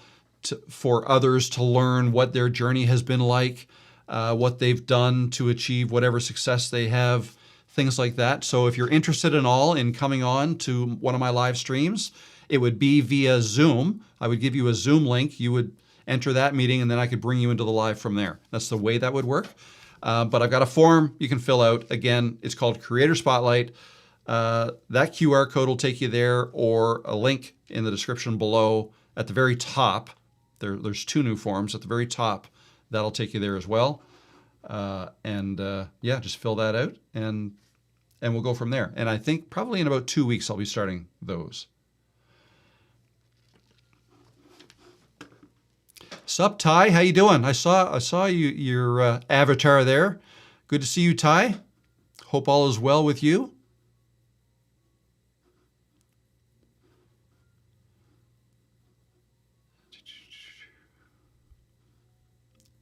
for others to learn what their journey has been like, what they've done to achieve whatever success they have, things like that. So if you're interested in coming on to one of my live streams, it would be via Zoom. I would give you a Zoom link. You would enter that meeting, and then I could bring you into the live from there. That's the way that would work. But I've got a form you can fill out. Again, it's called Creator Spotlight. That QR code will take you there, or a link in the description below at the very top. There's 2 new forms at the very top. That'll take you there as well. Yeah, just fill that out, and we'll go from there. And I think probably in about 2 weeks I'll be starting those. Sup, Ty? How you doing? I saw your avatar there. Good to see you, Ty. Hope all is well with you.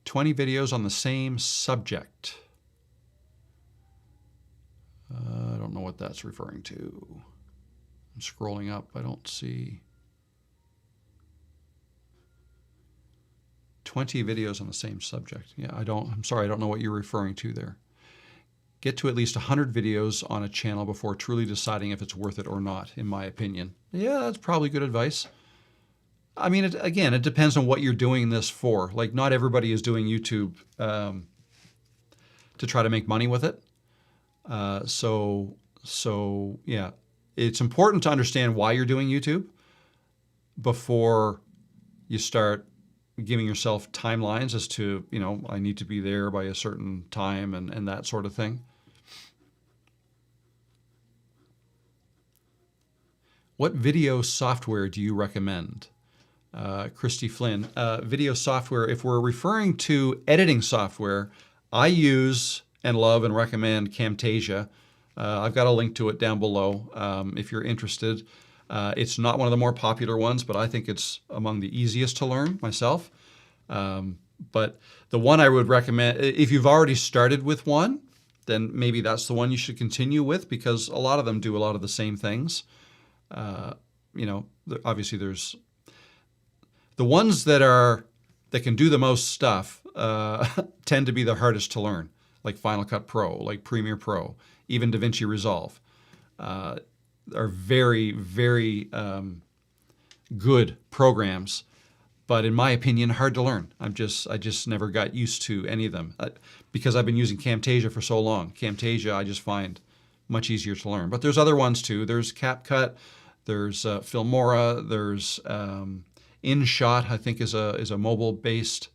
"20 videos on the same subject." I don't know what that's referring to. I'm scrolling up. I don't see 20 videos on the same subject. Yeah, I'm sorry, I don't know what you're referring to there. "Get to at least 100 videos on a channel before truly deciding if it's worth it or not, in my opinion." Yeah, that's probably good advice. I mean, again, it depends on what you're doing this for. Like, not everybody is doing YouTube to try to make money with it. So yeah, it's important to understand why you're doing YouTube before you start giving yourself timelines as to, I need to be there by a certain time and that sort of thing. "What video software do you recommend?" Christy Flynn. Video software, if we're referring to editing software, I use and love and recommend Camtasia. I've got a link to it down below if you're interested. It's not one of the more popular ones, but I think it's among the easiest to learn myself. But the one I would recommend, if you've already started with one, then maybe that's the one you should continue with, because a lot of them do a lot of the same things. Obviously there's the ones that can do the most stuff tend to be the hardest to learn, like Final Cut Pro, like Premiere Pro, even DaVinci Resolve, are very, very good programs, but in my opinion, hard to learn. I just never got used to any of them because I've been using Camtasia for so long. Camtasia I just find much easier to learn. But there's other ones too. There's CapCut, there's Filmora, there's InShot, I think is a mobile-based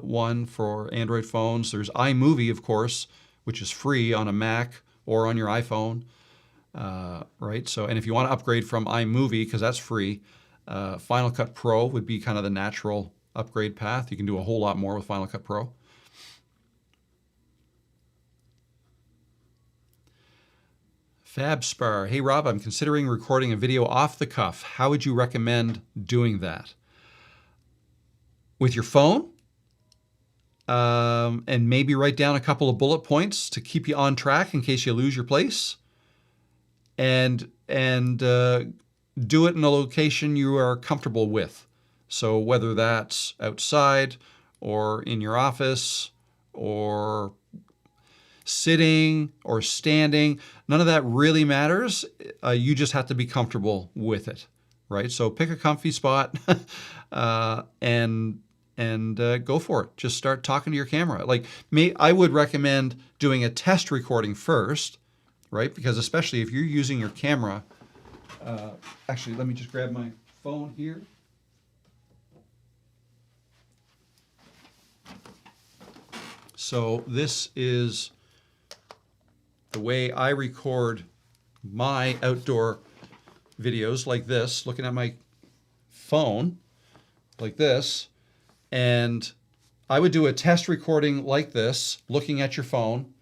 one for Android phones. There's iMovie, of course, which is free on a Mac or on your iPhone. right? So, and if you want to upgrade from iMovie, because that's free, Final Cut Pro would be kind of the natural upgrade path. You can do a whole lot more with Final Cut Pro. Fabspar, hey Rob, I'm considering recording a video off the cuff. How would you recommend doing that? With your phone? And maybe write down a couple of bullet points to keep you on track in case you lose your place. And do it in a location you are comfortable with. So whether that's outside or in your office or sitting or standing, none of that really matters. You just have to be comfortable with it, right? So pick a comfy spot and go for it. Just start talking to your camera. Like I would recommend doing a test recording first, right? Because especially if you're using your camera, actually, let me just grab my phone here. So this is the way I record my outdoor videos, like this, looking at my phone like this. And I would do a test recording like this, looking at your phone,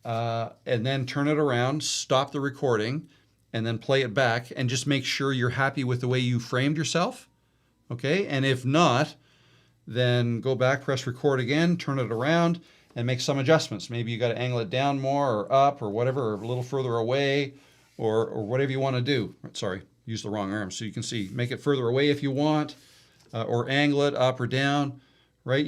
and then turn it around, stop the recording, and then play it back, and just make sure you're happy with the way you framed yourself, okay? And if not, then go back, press record again, turn it around, and make some adjustments. Maybe you got to angle it down more or up or whatever, or a little further away, or whatever you want to do. Sorry, use the wrong arm so you can see. Make it further away if you want, or angle it up or down, right?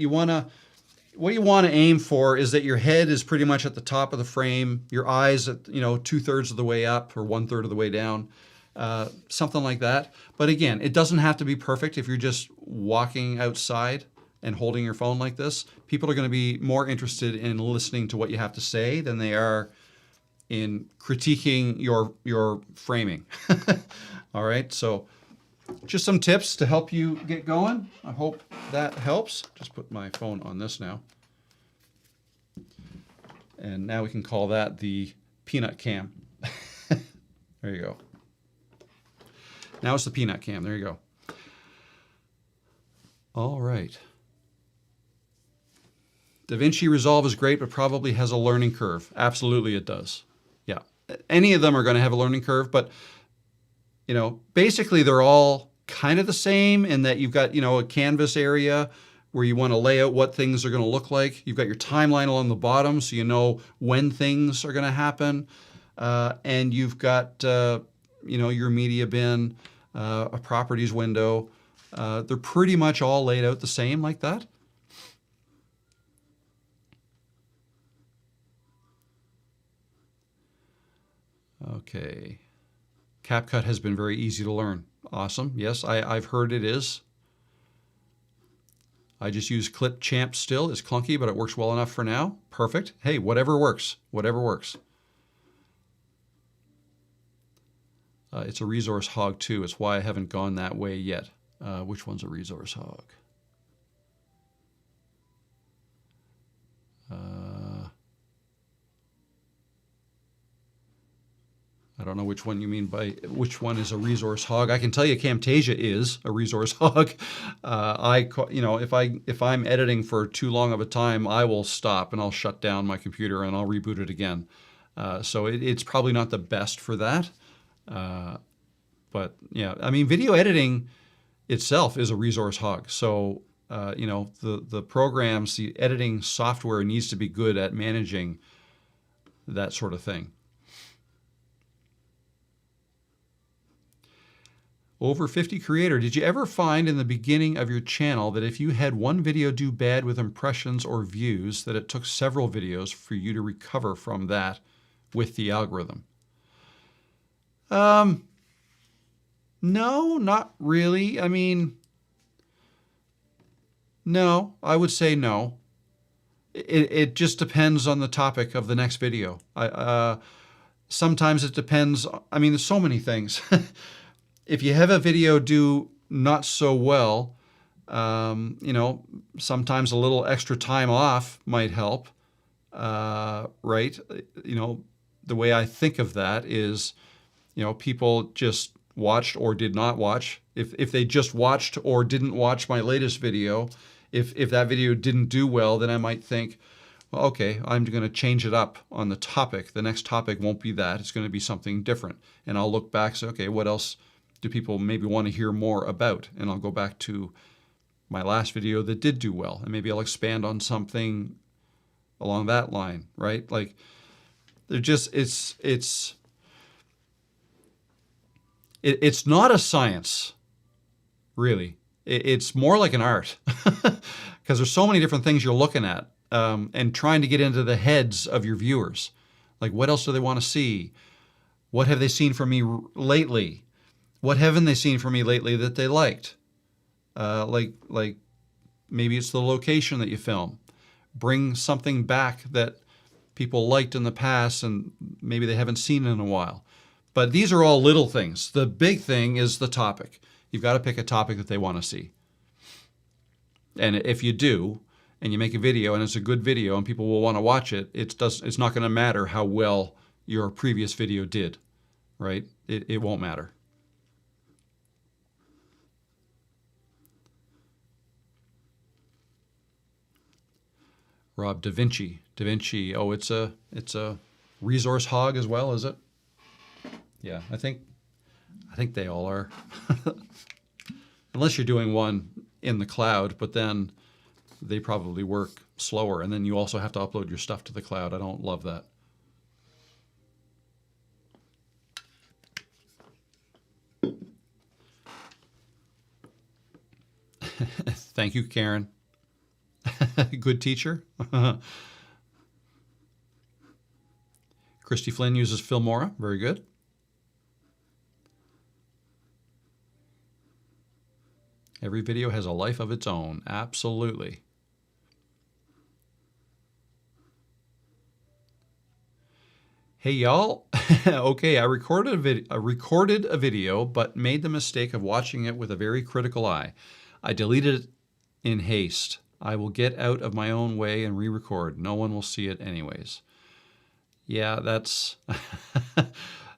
What you want to aim for is that your head is pretty much at the top of the frame, your eyes at 2/3 of the way up or 1/3 of the way down, something like that. But again, it doesn't have to be perfect. If you're just walking outside and holding your phone like this, people are going to be more interested in listening to what you have to say than they are in critiquing your framing. All right, so just some tips to help you get going. I hope that helps. Just put my phone on this now. And now we can call that the peanut cam. There you go. Now it's the peanut cam. There you go. All right. DaVinci Resolve is great, but probably has a learning curve. Absolutely it does. Yeah. Any of them are going to have a learning curve, but basically they're all kind of the same in that you've got, a canvas area where you want to lay out what things are going to look like. You've got your timeline along the bottom so you know when things are going to happen. And you've got, your media bin, a properties window. They're pretty much all laid out the same like that. Okay. CapCut has been very easy to learn. Awesome. Yes, I've heard it is. I just use Clip Champ still. It's clunky, but it works well enough for now. Perfect. Hey, whatever works. Whatever works. It's a resource hog too. It's why I haven't gone that way yet. Which one's a resource hog? I don't know which one you mean by which one is a resource hog. I can tell you Camtasia is a resource hog. If I'm editing for too long of a time, I will stop and I'll shut down my computer and I'll reboot it again. So it's probably not the best for that. But yeah, I mean, video editing itself is a resource hog. So, the programs, the editing software needs to be good at managing that sort of thing. Over 50 creator, did you ever find in the beginning of your channel that if you had one video do bad with impressions or views, that it took several videos for you to recover from that with the algorithm? No, not really. I mean, no, I would say no. It just depends on the topic of the next video. Sometimes it depends. I mean, there's so many things. If you have a video do not so well, sometimes a little extra time off might help, right? The way I think of that is people just watched or did not watch. If they just watched or didn't watch my latest video, if that video didn't do well, then I might think, well, okay, I'm going to change it up on the topic. The next topic won't be that. It's going to be something different. And I'll look back and say, okay, what else do people maybe want to hear more about? And I'll go back to my last video that did do well. And maybe I'll expand on something along that line, right? Like, they're just, it's not a science, really. It's more like an art, because there's so many different things you're looking at, and trying to get into the heads of your viewers. Like, what else do they want to see? What have they seen from me lately? What haven't they seen from me lately that they liked? Like maybe it's the location that you film. Bring something back that people liked in the past and maybe they haven't seen in a while. But these are all little things. The big thing is the topic. You've got to pick a topic that they want to see. And if you do, and you make a video and it's a good video and people will want to watch it, it's not going to matter how well your previous video did, right? It won't matter. Rob, DaVinci. DaVinci, oh, it's a resource hog as well, is it? Yeah, I think they all are. Unless you're doing one in the cloud, but then they probably work slower, and then you also have to upload your stuff to the cloud. I don't love that. Thank you, Karen. Good teacher. Christy Flynn uses Filmora. Very good. Every video has a life of its own. Absolutely. Hey, y'all. Okay, I recorded a video, but made the mistake of watching it with a very critical eye. I deleted it in haste. I will get out of my own way and re-record. No one will see it anyways. Yeah, that's...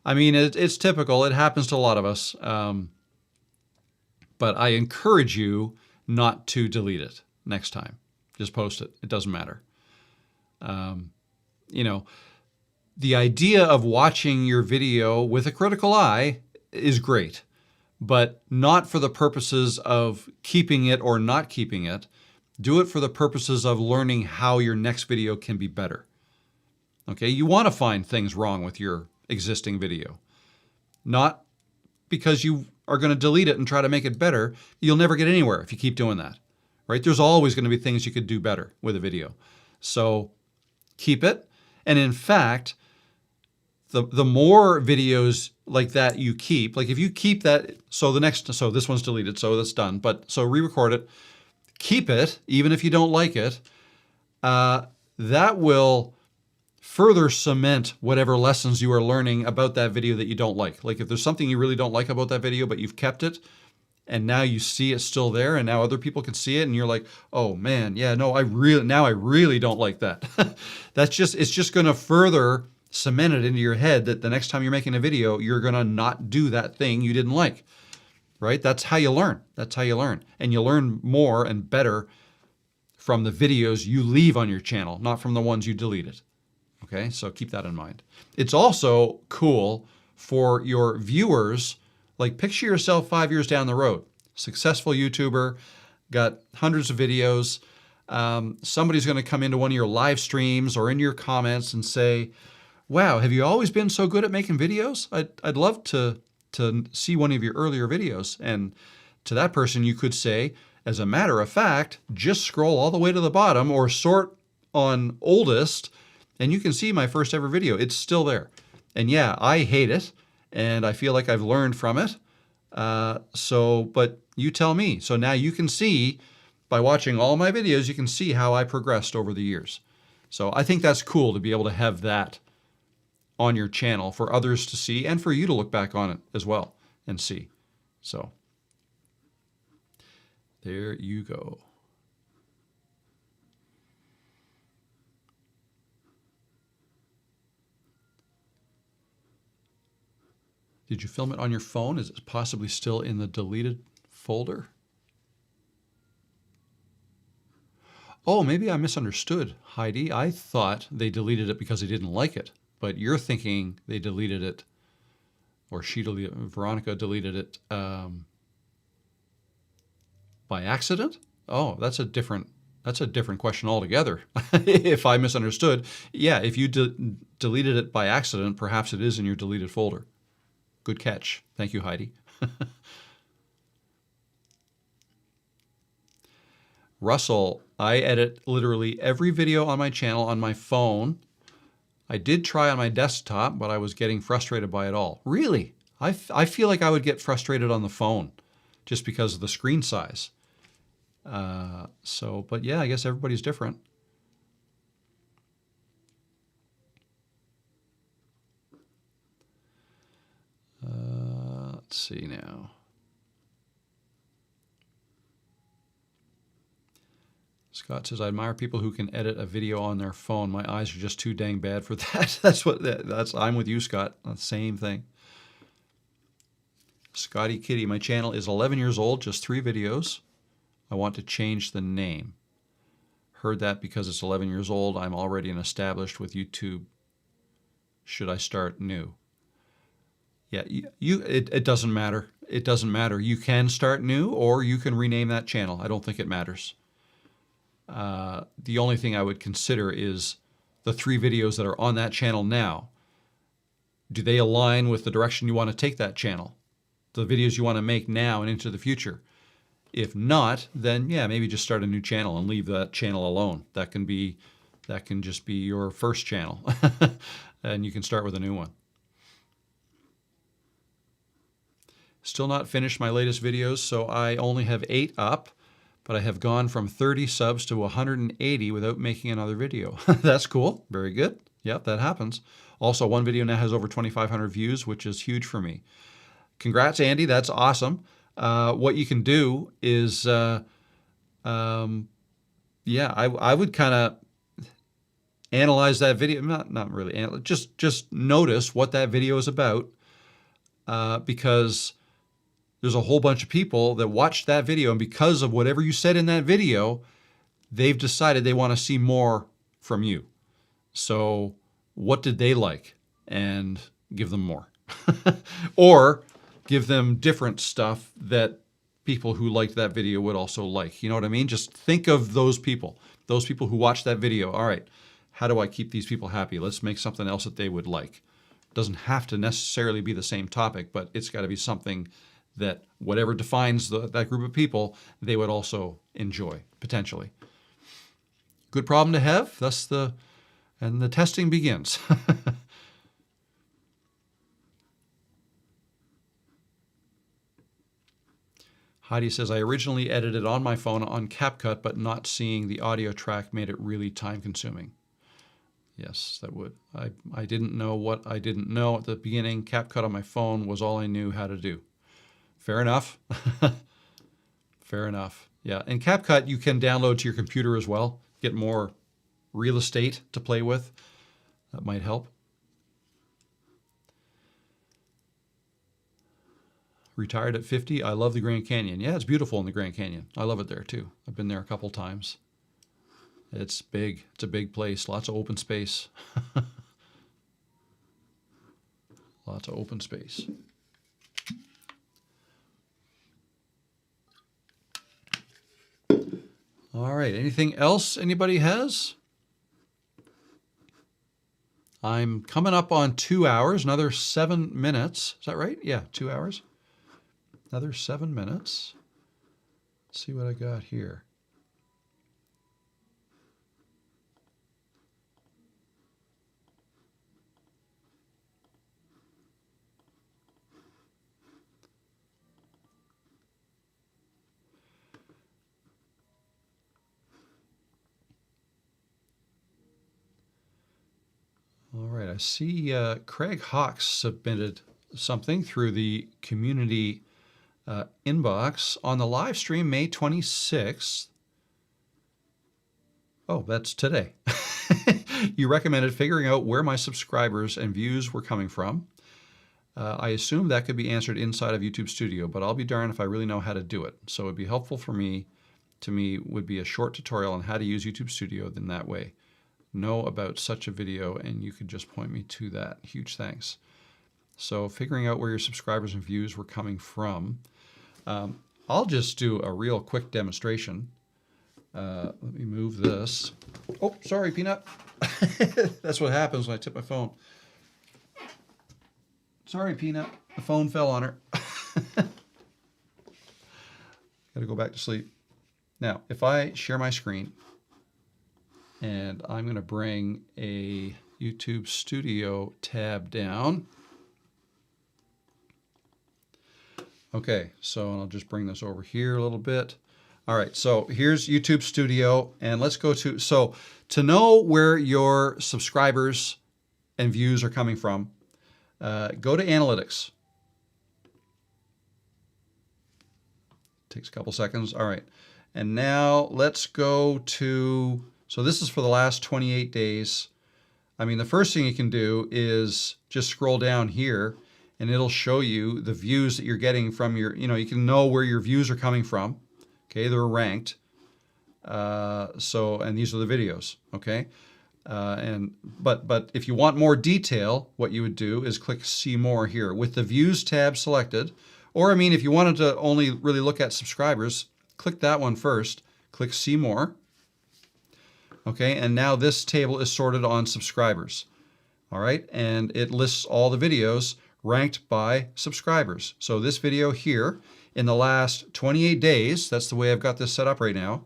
I mean, it's typical. It happens to a lot of us. But I encourage you not to delete it next time. Just post it. It doesn't matter. The idea of watching your video with a critical eye is great, but not for the purposes of keeping it or not keeping it. Do it for the purposes of learning how your next video can be better. Okay, you want to find things wrong with your existing video. Not because you are going to delete it and try to make it better. You'll never get anywhere if you keep doing that, right? There's always going to be things you could do better with a video. So keep it. And in fact, the more videos like that you keep, like if you keep that, so this one's deleted, so that's done. But so re-record it, keep it, even if you don't like it, that will further cement whatever lessons you are learning about that video that you don't like. Like if there's something you really don't like about that video, but you've kept it, and now you see it's still there, and now other people can see it, and you're like, oh man, yeah, no, I really don't like that. It's just going to further cement it into your head that the next time you're making a video, you're going to not do that thing you didn't like, right? That's how you learn. That's how you learn. And you learn more and better from the videos you leave on your channel, not from the ones you deleted. Okay, so keep that in mind. It's also cool for your viewers. Like picture yourself 5 years down the road, successful YouTuber, got hundreds of videos. Somebody's going to come into one of your live streams or in your comments and say, wow, have you always been so good at making videos? I'd love to see one of your earlier videos. And to that person, you could say, as a matter of fact, just scroll all the way to the bottom or sort on oldest, and you can see my first ever video. It's still there. And yeah, I hate it, and I feel like I've learned from it. But you tell me. So now you can see, by watching all my videos, you can see how I progressed over the years. So I think that's cool to be able to have that on your channel for others to see and for you to look back on it as well and see. So there you go. Did you film it on your phone? Is it possibly still in the deleted folder? Oh, maybe I misunderstood, Heidi. I thought they deleted it because they didn't like it, but you're thinking they deleted it, or Veronica deleted it by accident? Oh, that's a different question altogether. If I misunderstood, yeah, if you deleted it by accident, perhaps it is in your deleted folder. Good catch. Thank you, Heidi. Russell, I edit literally every video on my channel on my phone. I did try on my desktop, but I was getting frustrated by it all. Really? I feel like I would get frustrated on the phone just because of the screen size. But yeah, I guess everybody's different. Let's see now. Scott says, I admire people who can edit a video on their phone. My eyes are just too dang bad for that. I'm with you, Scott. Same thing. Scotty Kitty, my channel is 11 years old, just 3 videos. I want to change the name. Heard that because it's 11 years old. I'm already an established with YouTube. Should I start new? Yeah, it doesn't matter. It doesn't matter. You can start new or you can rename that channel. I don't think it matters. The only thing I would consider is the 3 videos that are on that channel now. Do they align with the direction you want to take that channel? The videos you want to make now and into the future? If not, then yeah, maybe just start a new channel and leave that channel alone. That can just be your first channel and you can start with a new one. Still not finished my latest videos, so I only have 8 up, but I have gone from 30 subs to 180 without making another video. That's cool. Very good. Yep, that happens. Also, one video now has over 2,500 views, which is huge for me. Congrats, Andy. That's awesome. What you can do is, yeah, I would kind of analyze that video. Not really. Just notice what that video is about, because there's a whole bunch of people that watched that video, and because of whatever you said in that video, they've decided they want to see more from you. So what did they like? And give them more. Or give them different stuff that people who liked that video would also like. You know what I mean? Just think of those people who watched that video. All right, how do I keep these people happy? Let's make something else that they would like. It doesn't have to necessarily be the same topic, but it's got to be something that whatever defines that group of people, they would also enjoy, potentially. Good problem to have. And the testing begins. Heidi says, I originally edited on my phone on CapCut, but not seeing the audio track made it really time-consuming. Yes, that would. I didn't know what I didn't know at the beginning. CapCut on my phone was all I knew how to do. Fair enough. Fair enough. Yeah, and CapCut you can download to your computer as well. Get more real estate to play with. That might help. Retired at 50. I love the Grand Canyon. Yeah, it's beautiful in the Grand Canyon. I love it there too. I've been there a couple times. It's big. It's a big place. Lots of open space. Lots of open space. All right. Anything else anybody has? I'm coming up on 2 hours, another 7 minutes. Is that right? Yeah, 2 hours. Another 7 minutes. Let's see what I got here. All right, I see Craig Hawks submitted something through the community inbox on the live stream May 26th. Oh, that's today. You recommended figuring out where my subscribers and views were coming from. I assume that could be answered inside of YouTube Studio, but I'll be darned if I really know how to do it. So it'd be helpful for me, would be a short tutorial on how to use YouTube Studio in that way. Know about such a video, and you could just point me to that. Huge thanks. So figuring out where your subscribers and views were coming from. I'll just do a real quick demonstration. Let me move this. Oh, sorry, Peanut. That's what happens when I tip my phone. Sorry, Peanut. The phone fell on her. Got to go back to sleep. Now, if I share my screen, and I'm going to bring a YouTube Studio tab down. Okay, so I'll just bring this over here a little bit. All right, so here's YouTube Studio, and let's go to, so to know where your subscribers and views are coming from, go to Analytics. Takes a couple seconds. All right, and now let's go to, so this is for the last 28 days. I mean, the first thing you can do is just scroll down here, and it'll show you the views that you're getting from your, you can know where your views are coming from. Okay, they're ranked. And these are the videos, okay? But if you want more detail, what you would do is click See More here with the Views tab selected. Or, I mean, if you wanted to only really look at subscribers, click that one first. Click See More. Okay, and now this table is sorted on subscribers. All right, and it lists all the videos ranked by subscribers. So this video here, in the last 28 days, that's the way I've got this set up right now,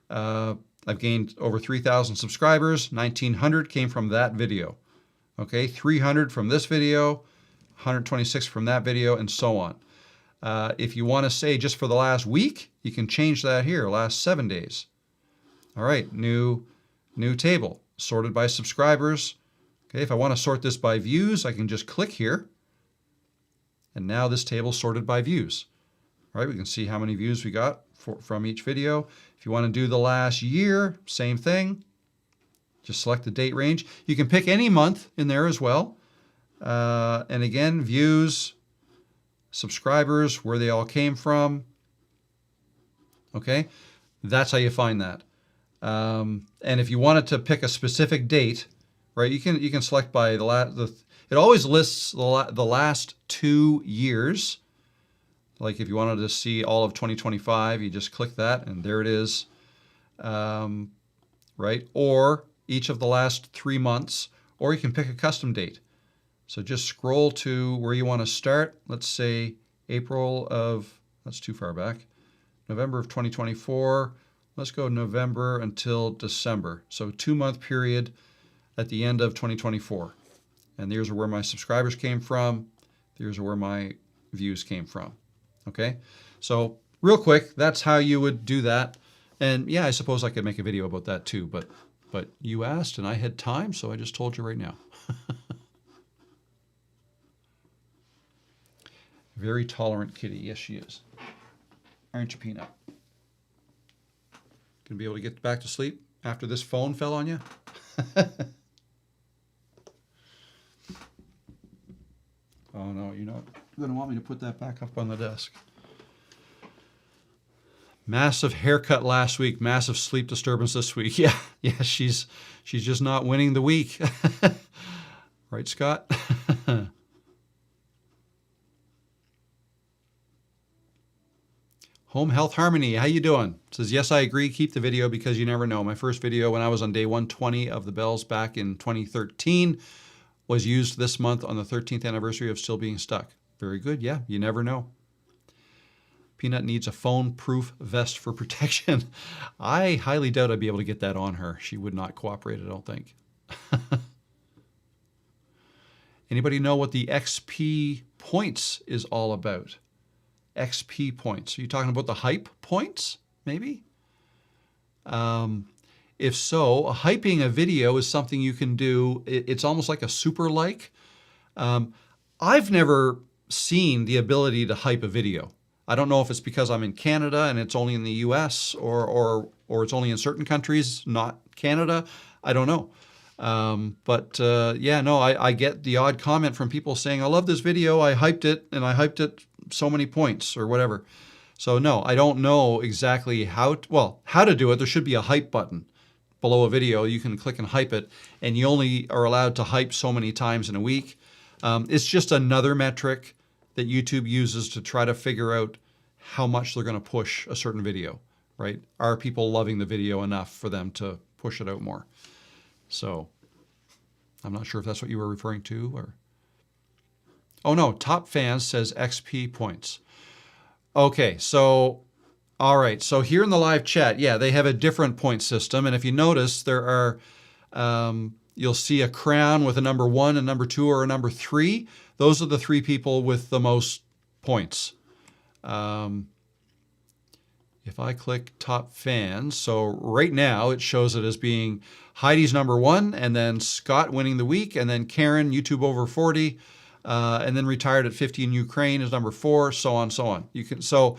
I've gained over 3,000 subscribers. 1,900 came from that video. Okay, 300 from this video, 126 from that video, and so on. If you want to say just for the last week, you can change that here, last 7 days. All right, new table, sorted by subscribers. Okay, if I want to sort this by views, I can just click here. And now this table is sorted by views. All right, we can see how many views we got from each video. If you want to do the last year, same thing. Just select the date range. You can pick any month in there as well. And again, views, subscribers, where they all came from. Okay, that's how you find that. And if you wanted to pick a specific date, right, you can select by the last. It always lists the last 2 years. Like if you wanted to see all of 2025, you just click that, and there it is. Right, or each of the last 3 months, or you can pick a custom date. So just scroll to where you want to start. Let's say April of, that's too far back, November of 2024. Let's go November until December. So 2-month period at the end of 2024. And there's where my subscribers came from. There's where my views came from. Okay, so real quick, that's how you would do that. And yeah, I suppose I could make a video about that too, but you asked and I had time, so I just told you right now. Very tolerant kitty. Yes, she is. Aren't you, Peanut? Gonna be able to get back to sleep after this phone fell on you? Oh no, you're not gonna want me to put that back up on the desk. Massive haircut last week, massive sleep disturbance this week. Yeah, she's just not winning the week. Right, Scott? Home Health Harmony, how you doing? Says, yes, I agree. Keep the video because you never know. My first video when I was on day 120 of the bells back in 2013 was used this month on the 13th anniversary of still being stuck. Very good. Yeah, you never know. Peanut needs a phone-proof vest for protection. I highly doubt I'd be able to get that on her. She would not cooperate, I don't think. Anybody know what the XP points is all about? XP points. Are you talking about the hype points, maybe? If so, hyping a video is something you can do. It's almost like a super like. I've never seen the ability to hype a video. I don't know if it's because I'm in Canada and it's only in the US or it's only in certain countries, not Canada. I don't know. Yeah, no, I get the odd comment from people saying, I love this video, I hyped it, and I hyped it so many points or whatever. So no, I don't know exactly how to do it. There should be a hype button below a video. You can click and hype it, and you only are allowed to hype so many times in a week. It's just another metric that YouTube uses to try to figure out how much they're going to push a certain video, right? Are people loving the video enough for them to push it out more? So I'm not sure if that's what you were referring to, or... Oh no, top fans says XP points. Okay, so, all right. So here in the live chat, yeah, they have a different point system. And if you notice, there are, you'll see a crown with a number 1, a number 2, or a number 3. Those are the 3 people with the most points. If I click top fans, so right now it shows it as being Heidi's number 1, and then Scott winning the week, and then Karen, YouTube over 40, and then retired at 50 in Ukraine is number 4, so on, so on. So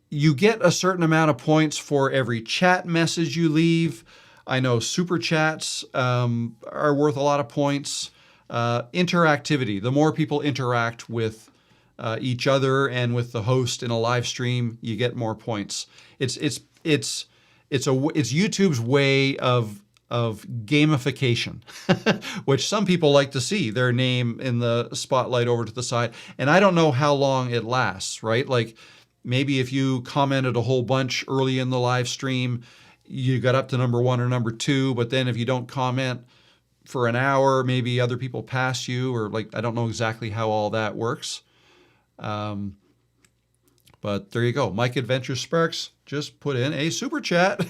you get a certain amount of points for every chat message you leave. I know super chats are worth a lot of points. Interactivity, the more people interact with each other and with the host in a live stream, you get more points. It's YouTube's way of gamification, which some people like to see their name in the spotlight over to the side. And I don't know how long it lasts, right? Like maybe if you commented a whole bunch early in the live stream, you got up to number 1 or number 2, but then if you don't comment for an hour, maybe other people pass you, or like, I don't know exactly how all that works. But there you go. Mike Adventure Sparks just put in a super chat.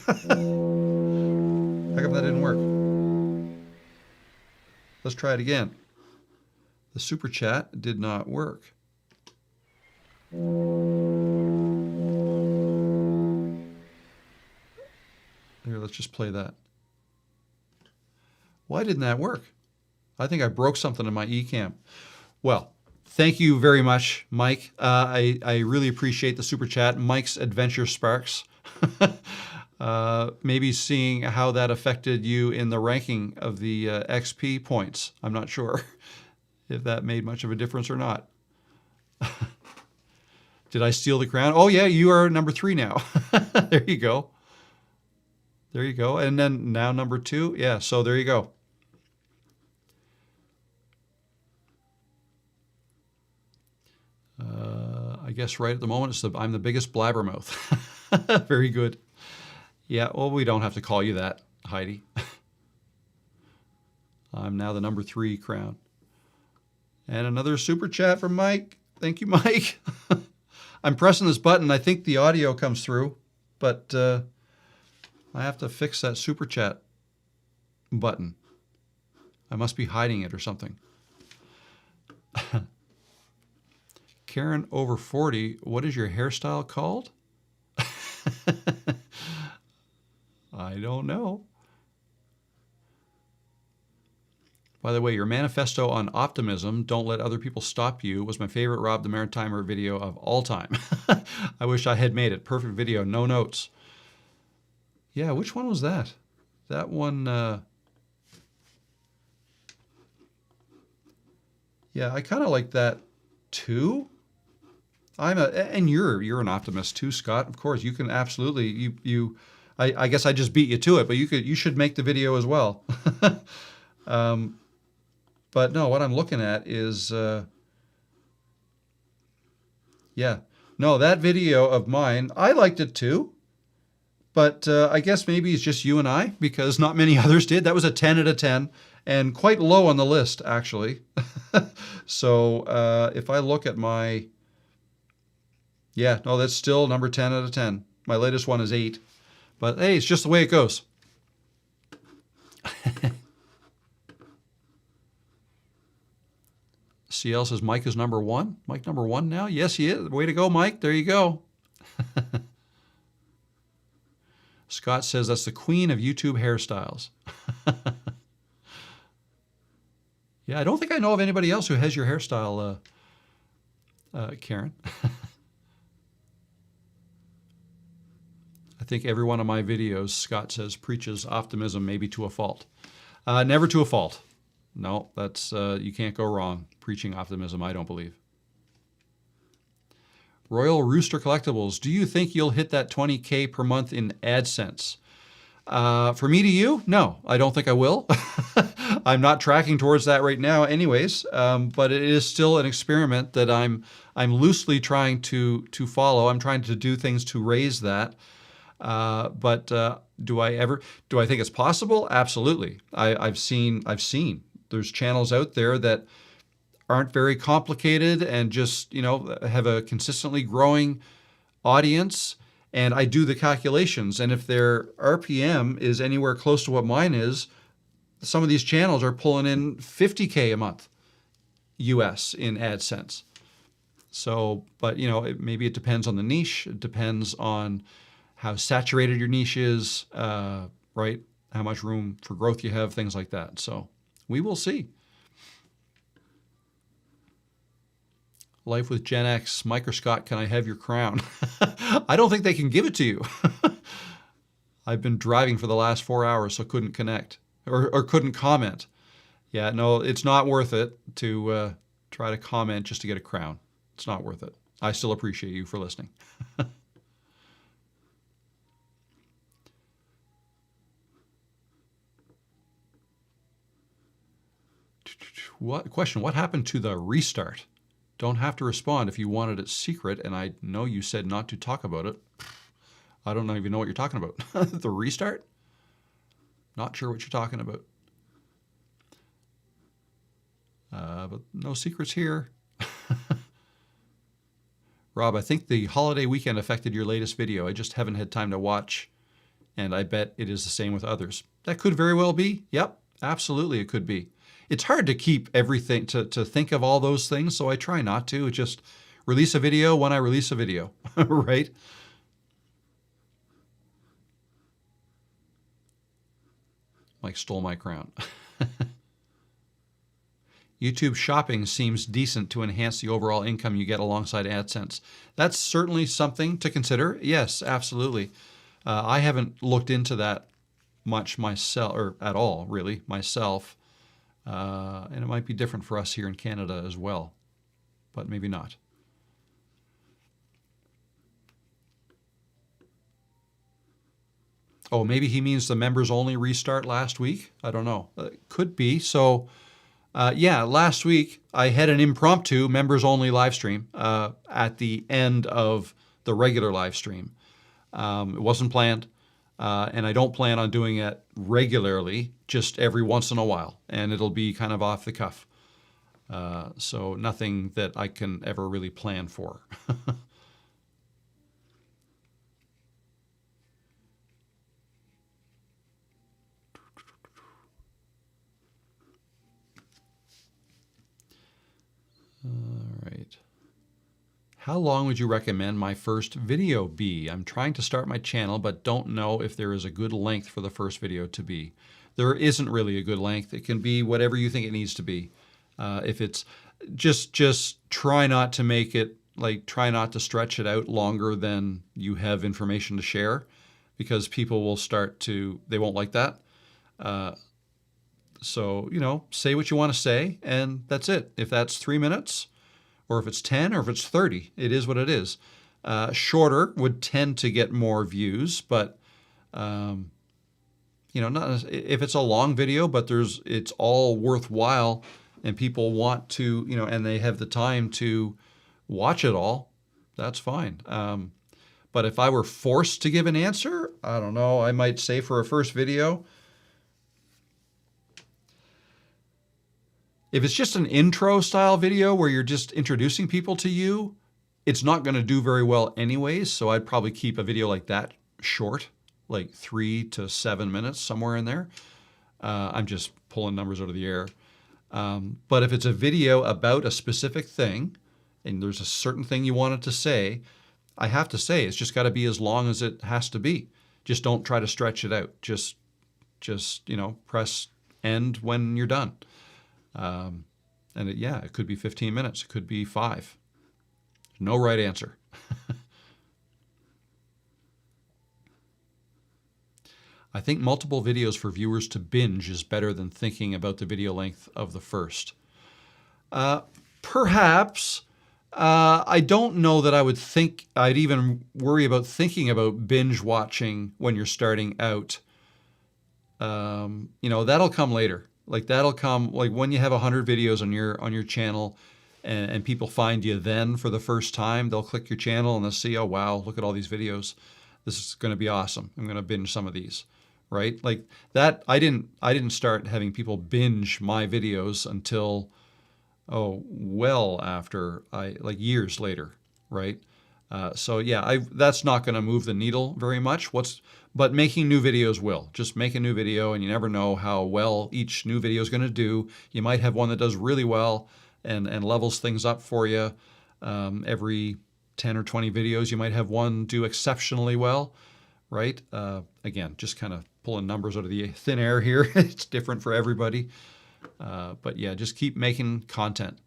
How come that didn't work? Let's try it again. The super chat did not work. Here, let's just play that. Why didn't that work? I think I broke something in my eCam. Well, thank you very much, Mike. I really appreciate the super chat. Mike's Adventure Sparks. Maybe seeing how that affected you in the ranking of the XP points. I'm not sure if that made much of a difference or not. Did I steal the crown? Oh yeah, you are number 3 now. There you go. There you go. And then now number 2. Yeah, so there you go. I guess right at the moment I'm the biggest blabbermouth. Very good. Yeah, well, we don't have to call you that, Heidi. I'm now the number 3 crown. And another super chat from Mike. Thank you, Mike. I'm pressing this button. I think the audio comes through, but I have to fix that super chat button. I must be hiding it or something. Karen over 40, what is your hairstyle called? I don't know. By the way, your manifesto on optimism, don't let other people stop you, was my favorite Rob the Maritimer video of all time. I wish I had made it. Perfect video, no notes. Yeah, which one was that? That one, yeah, I kind of like that too. And you're an optimist too, Scott. Of course, you can absolutely, I guess I just beat you to it, but you should make the video as well. But no, what I'm looking at is, yeah, no, that video of mine, I liked it too, but I guess maybe it's just you and I, because not many others did. That was a 10 out of 10 and quite low on the list, actually. So if I look at my, yeah, no, that's still number 10 out of 10. My latest one is 8. But hey, it's just the way it goes. CL says Mike is number 1. Mike number 1 now? Yes, he is. Way to go, Mike. There you go. Scott says that's the queen of YouTube hairstyles. Yeah, I don't think I know of anybody else who has your hairstyle, Karen. I think every one of my videos, Scott says, preaches optimism, maybe to a fault. Never to a fault. No, that's you can't go wrong preaching optimism, I don't believe. Royal Rooster Collectibles, do you think you'll hit that 20K per month in AdSense? For me to you, no, I don't think I will. I'm not tracking towards that right now anyways, but it is still an experiment that I'm loosely trying to follow. I'm trying to do things to raise that. But do I think it's possible? Absolutely. I've seen there's channels out there that aren't very complicated and just, have a consistently growing audience. And I do the calculations. And if their RPM is anywhere close to what mine is, some of these channels are pulling in 50K a month US in AdSense. So, but maybe it depends on the niche. It depends on how saturated your niche is, right? How much room for growth you have, things like that. So we will see. Life with Gen X, Mike or Scott, can I have your crown? I don't think they can give it to you. I've been driving for the last 4 hours, so couldn't connect or couldn't comment. Yeah, no, it's not worth it to try to comment just to get a crown. It's not worth it. I still appreciate you for listening. What happened to the restart? Don't have to respond if you wanted it secret, and I know you said not to talk about it. I don't even know what you're talking about. The restart? Not sure what you're talking about. But no secrets here. Rob, I think the holiday weekend affected your latest video. I just haven't had time to watch, and I bet it is the same with others. That could very well be. Yep, absolutely it could be. It's hard to keep everything, to think of all those things, so I try not to. It's just release a video when I release a video, right? Mike stole my crown. YouTube shopping seems decent to enhance the overall income you get alongside AdSense. That's certainly something to consider. Yes, absolutely. I haven't looked into that much myself, or at all, really, myself. And it might be different for us here in Canada as well, but maybe not. Oh, maybe he means the members only restart last week? I don't know. Could be. So, yeah, last week I had an impromptu members only live stream at the end of the regular live stream. It wasn't planned. And I don't plan on doing it regularly, just every once in a while, and it'll be kind of off the cuff. So nothing that I can ever really plan for. All right. How long would you recommend my first video be? I'm trying to start my channel, but don't know if there is a good length for the first video to be. There isn't really a good length. It can be whatever you think it needs to be. If it's just try not to make it, try not to stretch it out longer than you have information to share, because people will they won't like that. So, say what you want to say, and that's it. If that's 3 minutes, or if it's 10, or if it's 30, it is what it is. Shorter would tend to get more views, but not if it's a long video, but it's all worthwhile, and people want to, and they have the time to watch it all, that's fine. But if I were forced to give an answer, I don't know, I might say for a first video, if it's just an intro style video where you're just introducing people to you, it's not going to do very well anyways. So I'd probably keep a video like that short, like 3 to 7 minutes, somewhere in there. I'm just pulling numbers out of the air. But if it's a video about a specific thing, and there's a certain thing you wanted to say, I have to say it's just got to be as long as it has to be. Just don't try to stretch it out. Just press end when you're done. And it could be 15 minutes. It could be 5. No right answer. I think multiple videos for viewers to binge is better than thinking about the video length of the first. Perhaps. I don't know that I'd even worry about thinking about binge watching when you're starting out. That'll come later. Like that'll come like when you have 100 videos on your channel and people find you then for the first time, they'll click your channel and they'll see, oh wow, look at all these videos. This is going to be awesome. I'm going to binge some of these, right? Like that. I didn't start having people binge my videos until, well after like years later, right? So yeah, that's not going to move the needle very much. But making new videos will. Just make a new video and you never know how well each new video is going to do. You might have one that does really well and levels things up for you. Every 10 or 20 videos, you might have one do exceptionally well, right? Again, just kind of pulling numbers out of the thin air here. It's different for everybody. But yeah, just keep making content.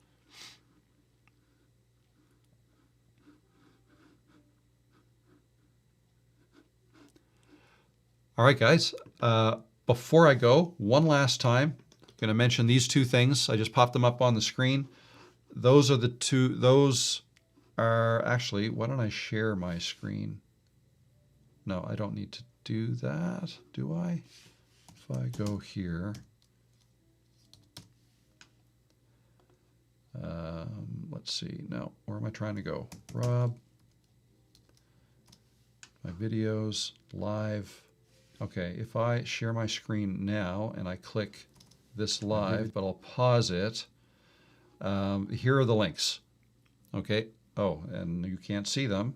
All right, guys. Before I go, one last time, I'm going to mention these two things. I just popped them up on the screen. Those are actually, why don't I share my screen? No, I don't need to do that, do I? If I go here, let's see. No, where am I trying to go? Rob, my videos, live. Okay, if I share my screen now and I click this live, but I'll pause it, here are the links. Okay, oh, and you can't see them.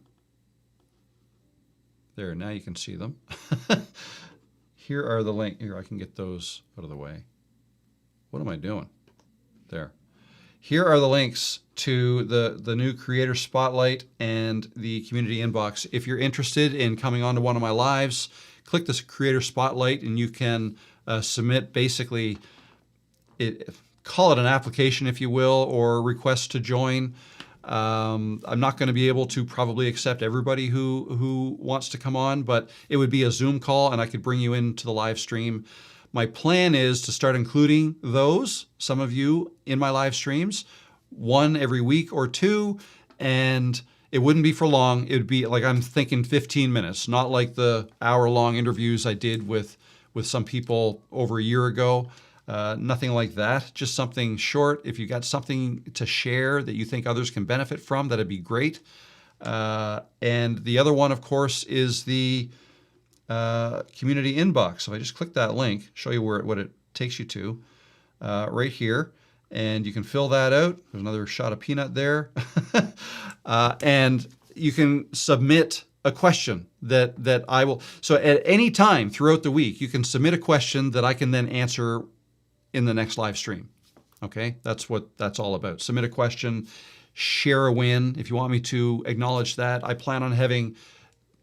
There, now you can see them. Here are the links. Here, I can get those out of the way. What am I doing? There. Here are the links to the new Creator Spotlight and the Community Inbox. If you're interested in coming on to one of my lives, click this Creator Spotlight and you can submit basically, call it an application if you will, or request to join. I'm not going to be able to probably accept everybody who wants to come on, but it would be a Zoom call and I could bring you into the live stream. My plan is to start including some of you in my live streams, one every week or two, and it wouldn't be for long. It would be like, I'm thinking 15 minutes, not like the hour-long interviews I did with some people over a year ago. Nothing like that, just something short. If you got something to share that you think others can benefit from, that'd be great. And the other one, of course, is the community inbox. So if I just click that link, show you what it takes you to, right here, and you can fill that out. There's another shot of peanut there. And you can submit a question that I will. So at any time throughout the week, you can submit a question that I can then answer in the next live stream. Okay, that's what that's all about. Submit a question, share a win. If you want me to acknowledge that, I plan on having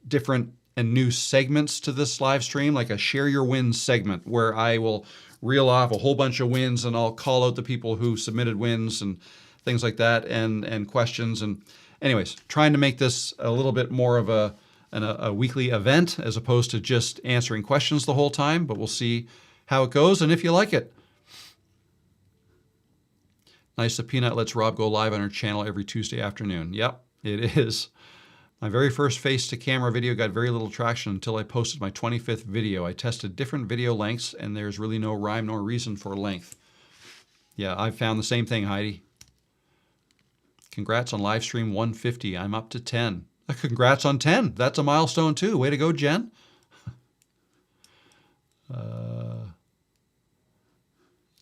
different and new segments to this live stream, like a share your wins segment where I will reel off a whole bunch of wins and I'll call out the people who submitted wins and things like that and questions. And anyways, trying to make this a little bit more of a weekly event as opposed to just answering questions the whole time, but we'll see how it goes and if you like it. Nice of Peanut lets Rob go live on her channel every Tuesday afternoon. Yep, it is. My very first face-to-camera video got very little traction until I posted my 25th video. I tested different video lengths, and there's really no rhyme nor reason for length. Yeah, I found the same thing, Heidi. Congrats on Livestream 150. I'm up to 10. Congrats on 10. That's a milestone, too. Way to go, Jen.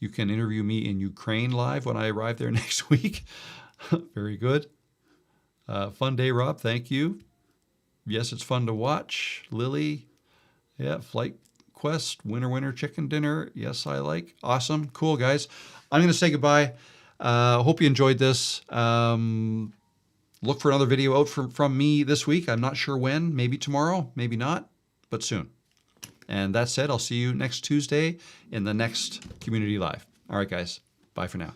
You can interview me in Ukraine live when I arrive there next week. Very good. Fun day, Rob. Thank you. Yes, it's fun to watch. Lily. Yeah, Flight Quest. Winner chicken dinner. Yes, I like. Awesome. Cool, guys. I'm going to say goodbye. Hope you enjoyed this. Look for another video out from me this week. I'm not sure when. Maybe tomorrow. Maybe not. But soon. And that said, I'll see you next Tuesday in the next Community Live. All right, guys. Bye for now.